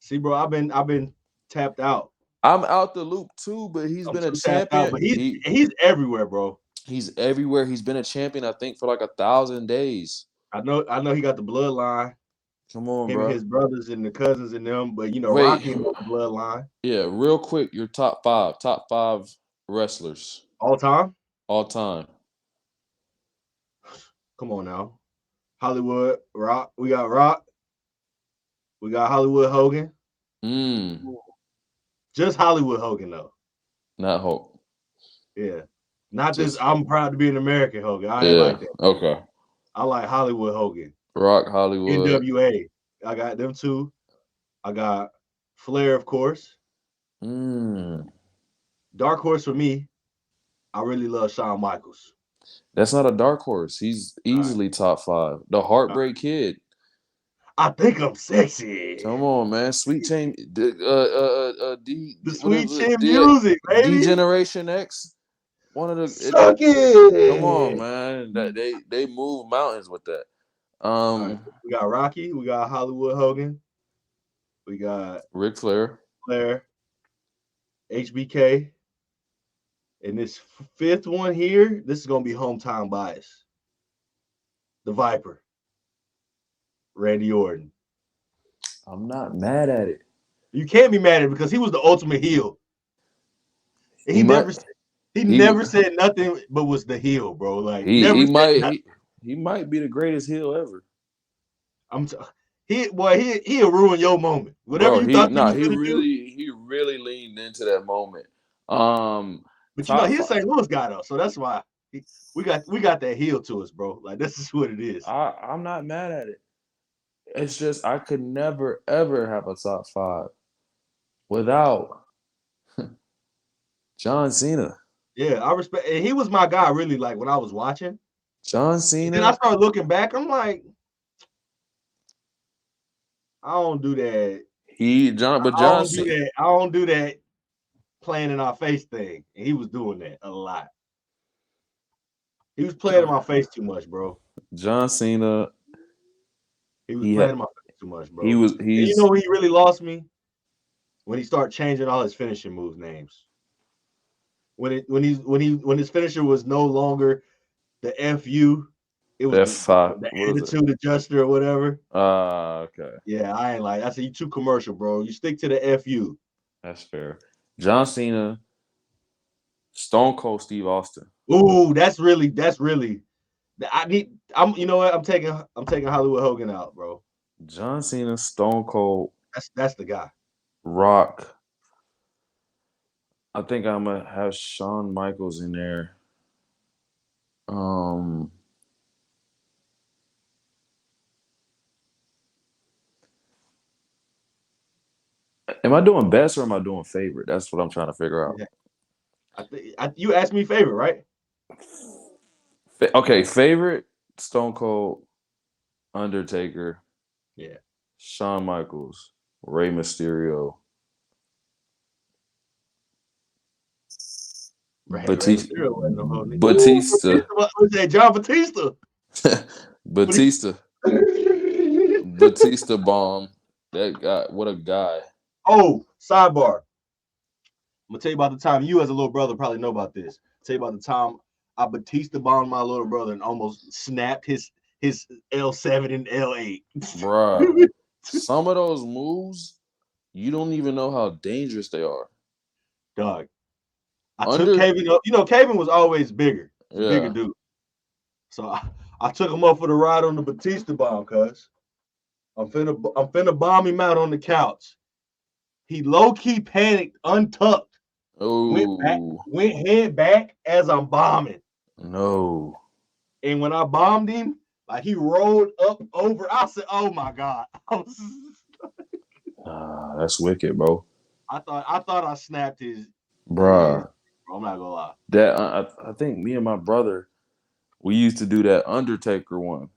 B: See, bro, I've been tapped out.
A: I'm out the loop too. But he's
B: I'm
A: been a
B: too tapped out.
A: champion.
B: But he's everywhere, bro.
A: He's everywhere. He's been a champion, I think, for like 1,000 days.
B: I know he got the bloodline.
A: Come on,
B: Him
A: bro.
B: and his brothers and the cousins and them, but
A: Wait.
B: Rocky got the bloodline.
A: Yeah, real quick, your top five wrestlers
B: All time. Come on now. Hollywood, Rock. We got Rock. We got Hollywood Hogan. Just Hollywood Hogan, though.
A: Not Hulk.
B: Yeah. Not just, I'm proud to be an American Hogan. I ain't like that.
A: Okay.
B: I like Hollywood Hogan.
A: Rock, Hollywood.
B: NWA. I got them two. I got Flair, of course. Dark horse for me, I really love Shawn Michaels.
A: That's not a dark horse. He's easily top 5. The Heartbreak Kid.
B: I think I'm sexy.
A: Come on, man. Sweet Chain.
B: The Sweet Chin Music, baby.
A: D-Generation X. One of the.
B: Suck it.
A: Come on, man. That they move mountains with that.
B: We got Rocky. We got Hollywood Hogan. We got
A: Ric Flair.
B: HBK. And this fifth one here, this is gonna be hometown bias. The Viper. Randy Orton.
A: I'm not mad at it.
B: You can't be mad at it because he was the ultimate heel. He never said nothing but was the heel, bro. Like
A: he might be the greatest heel ever.
B: He'll ruin your moment. Whatever you thought
A: he really leaned into that moment.
B: But he's St. Louis guy though, so that's why we got that heel to us, bro. Like this is what it is.
A: I'm not mad at it. It's just I could never ever have a top 5 without John Cena.
B: Yeah, I respect. And he was my guy, really. Like when I was watching
A: John Cena.
B: Then I started looking back. I'm like, I don't do that. I don't do that playing in our face thing. And he was doing that a lot. He was playing in my face too much, bro.
A: John Cena.
B: He was playing in my face too much, bro.
A: You
B: know when he really lost me? When he started changing all his finishing move names. When his finisher was no longer the FU, it was
A: F5.
B: the attitude adjuster or whatever.
A: Okay.
B: Yeah, I ain't like. I said you too commercial, bro. You stick to the FU.
A: That's fair. John Cena, Stone Cold Steve Austin.
B: Ooh, that's really. You know what? I'm taking Hollywood Hogan out, bro.
A: John Cena, Stone Cold.
B: That's the guy.
A: Rock. I think I'm gonna have Shawn Michaels in there. Am I doing best or am I doing favorite? That's what I'm trying to figure out.
B: Yeah. You asked me favorite, right?
A: Okay, favorite: Stone Cold, Undertaker, Shawn Michaels, Rey Mysterio, Batista.
B: John Batista.
A: Batista bomb. That guy, what a guy.
B: Oh, sidebar. I'm gonna tell you about the time you as a little brother probably know about this. Tell you about the time I Batista bombed my little brother and almost snapped his L7 and L8.
A: Bruh. Some of those moves, you don't even know how dangerous they are.
B: Dog. I took Kevin up. You know, Kevin was always bigger. Bigger dude. So I took him up for the ride on the Batista bomb, cuz. I'm finna bomb him out on the couch. He low-key panicked, untucked.
A: Oh.
B: Went head back as I'm bombing.
A: No.
B: And when I bombed him, like he rolled up over. I said, "Oh my God!"
A: That's wicked, bro.
B: I thought I snapped his.
A: Bruh.
B: I'm not gonna lie.
A: That I think me and my brother, we used to do that Undertaker one.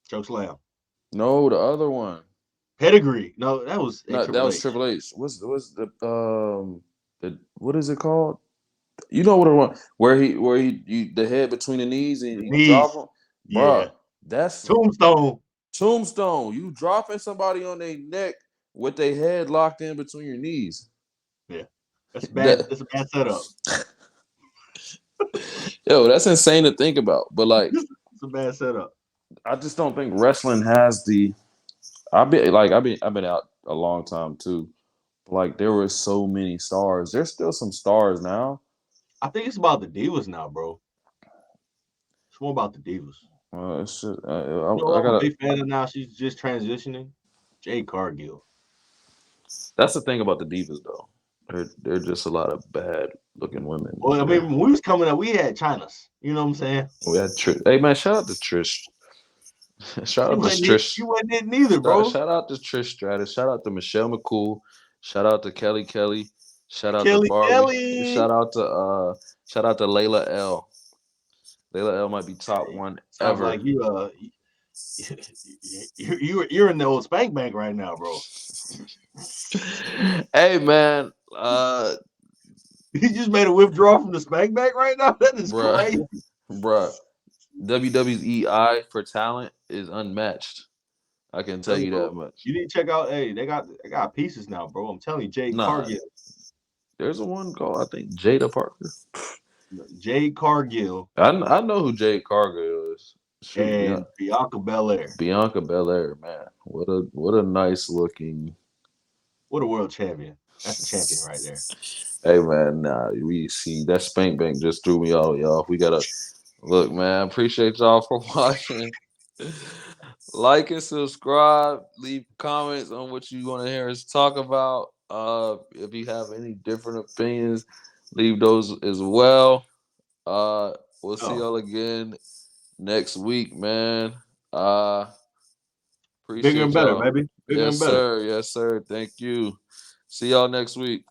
B: Choke slam.
A: No, the other one.
B: Pedigree. No, that was
A: Triple H. What's the what is it called? You know what it was? Where he the head between the knees and he drop him? Bruh, that's
B: Tombstone.
A: Tombstone. You dropping somebody on their neck with their head locked in between your knees.
B: Yeah, that's bad. That's a bad setup.
A: Yo, that's insane to think about. But like,
B: it's a bad setup.
A: I just don't think wrestling has the. I've been out a long time too. Like there were so many stars. There's still some stars now.
B: I think it's about the divas now, bro. It's more about the divas.
A: It's just,
B: I'm a big fan of now. She's just transitioning. Jade Cargill.
A: That's the thing about the divas, though. They're just a lot of bad looking women.
B: Well, I mean, when we was coming up, we had Chyna's. You know what I'm saying?
A: We had Trish. Hey man, shout out to Trish. Shout out to Trish.
B: You wasn't it neither, bro.
A: Shout out to Trish Stratus. Shout out to Michelle McCool. Shout out to Kelly Kelly. Shout out to Barbie.
B: Kelly.
A: Shout out to Layla L. Layla L might be top one ever.
B: Like you're in the old spank bank right now, bro.
A: Hey man,
B: you just made a withdrawal from the spank bank right now. That is crazy,
A: bruh. WWE eye for talent is unmatched. I can tell you that much.
B: You need to check out. Hey, they got pieces now, bro. I'm telling you, Jade Cargill.
A: There's a one called, I think, Jada Parker.
B: Jade Cargill.
A: I know who Jade Cargill is.
B: And Bianca Belair.
A: Bianca Belair, man. What a nice looking.
B: What a world champion. That's a champion right there.
A: Hey man, we see that spank bank just threw me all y'all. We gotta look, man. Appreciate y'all for watching. Like and subscribe. Leave comments on what you want to hear us talk about. If you have any different opinions, leave those as well. We'll see y'all again next week, man. Appreciate
B: bigger and better,
A: y'all.
B: baby. Bigger
A: yes,
B: and better.
A: sir. Yes, sir. Thank you. See y'all next week.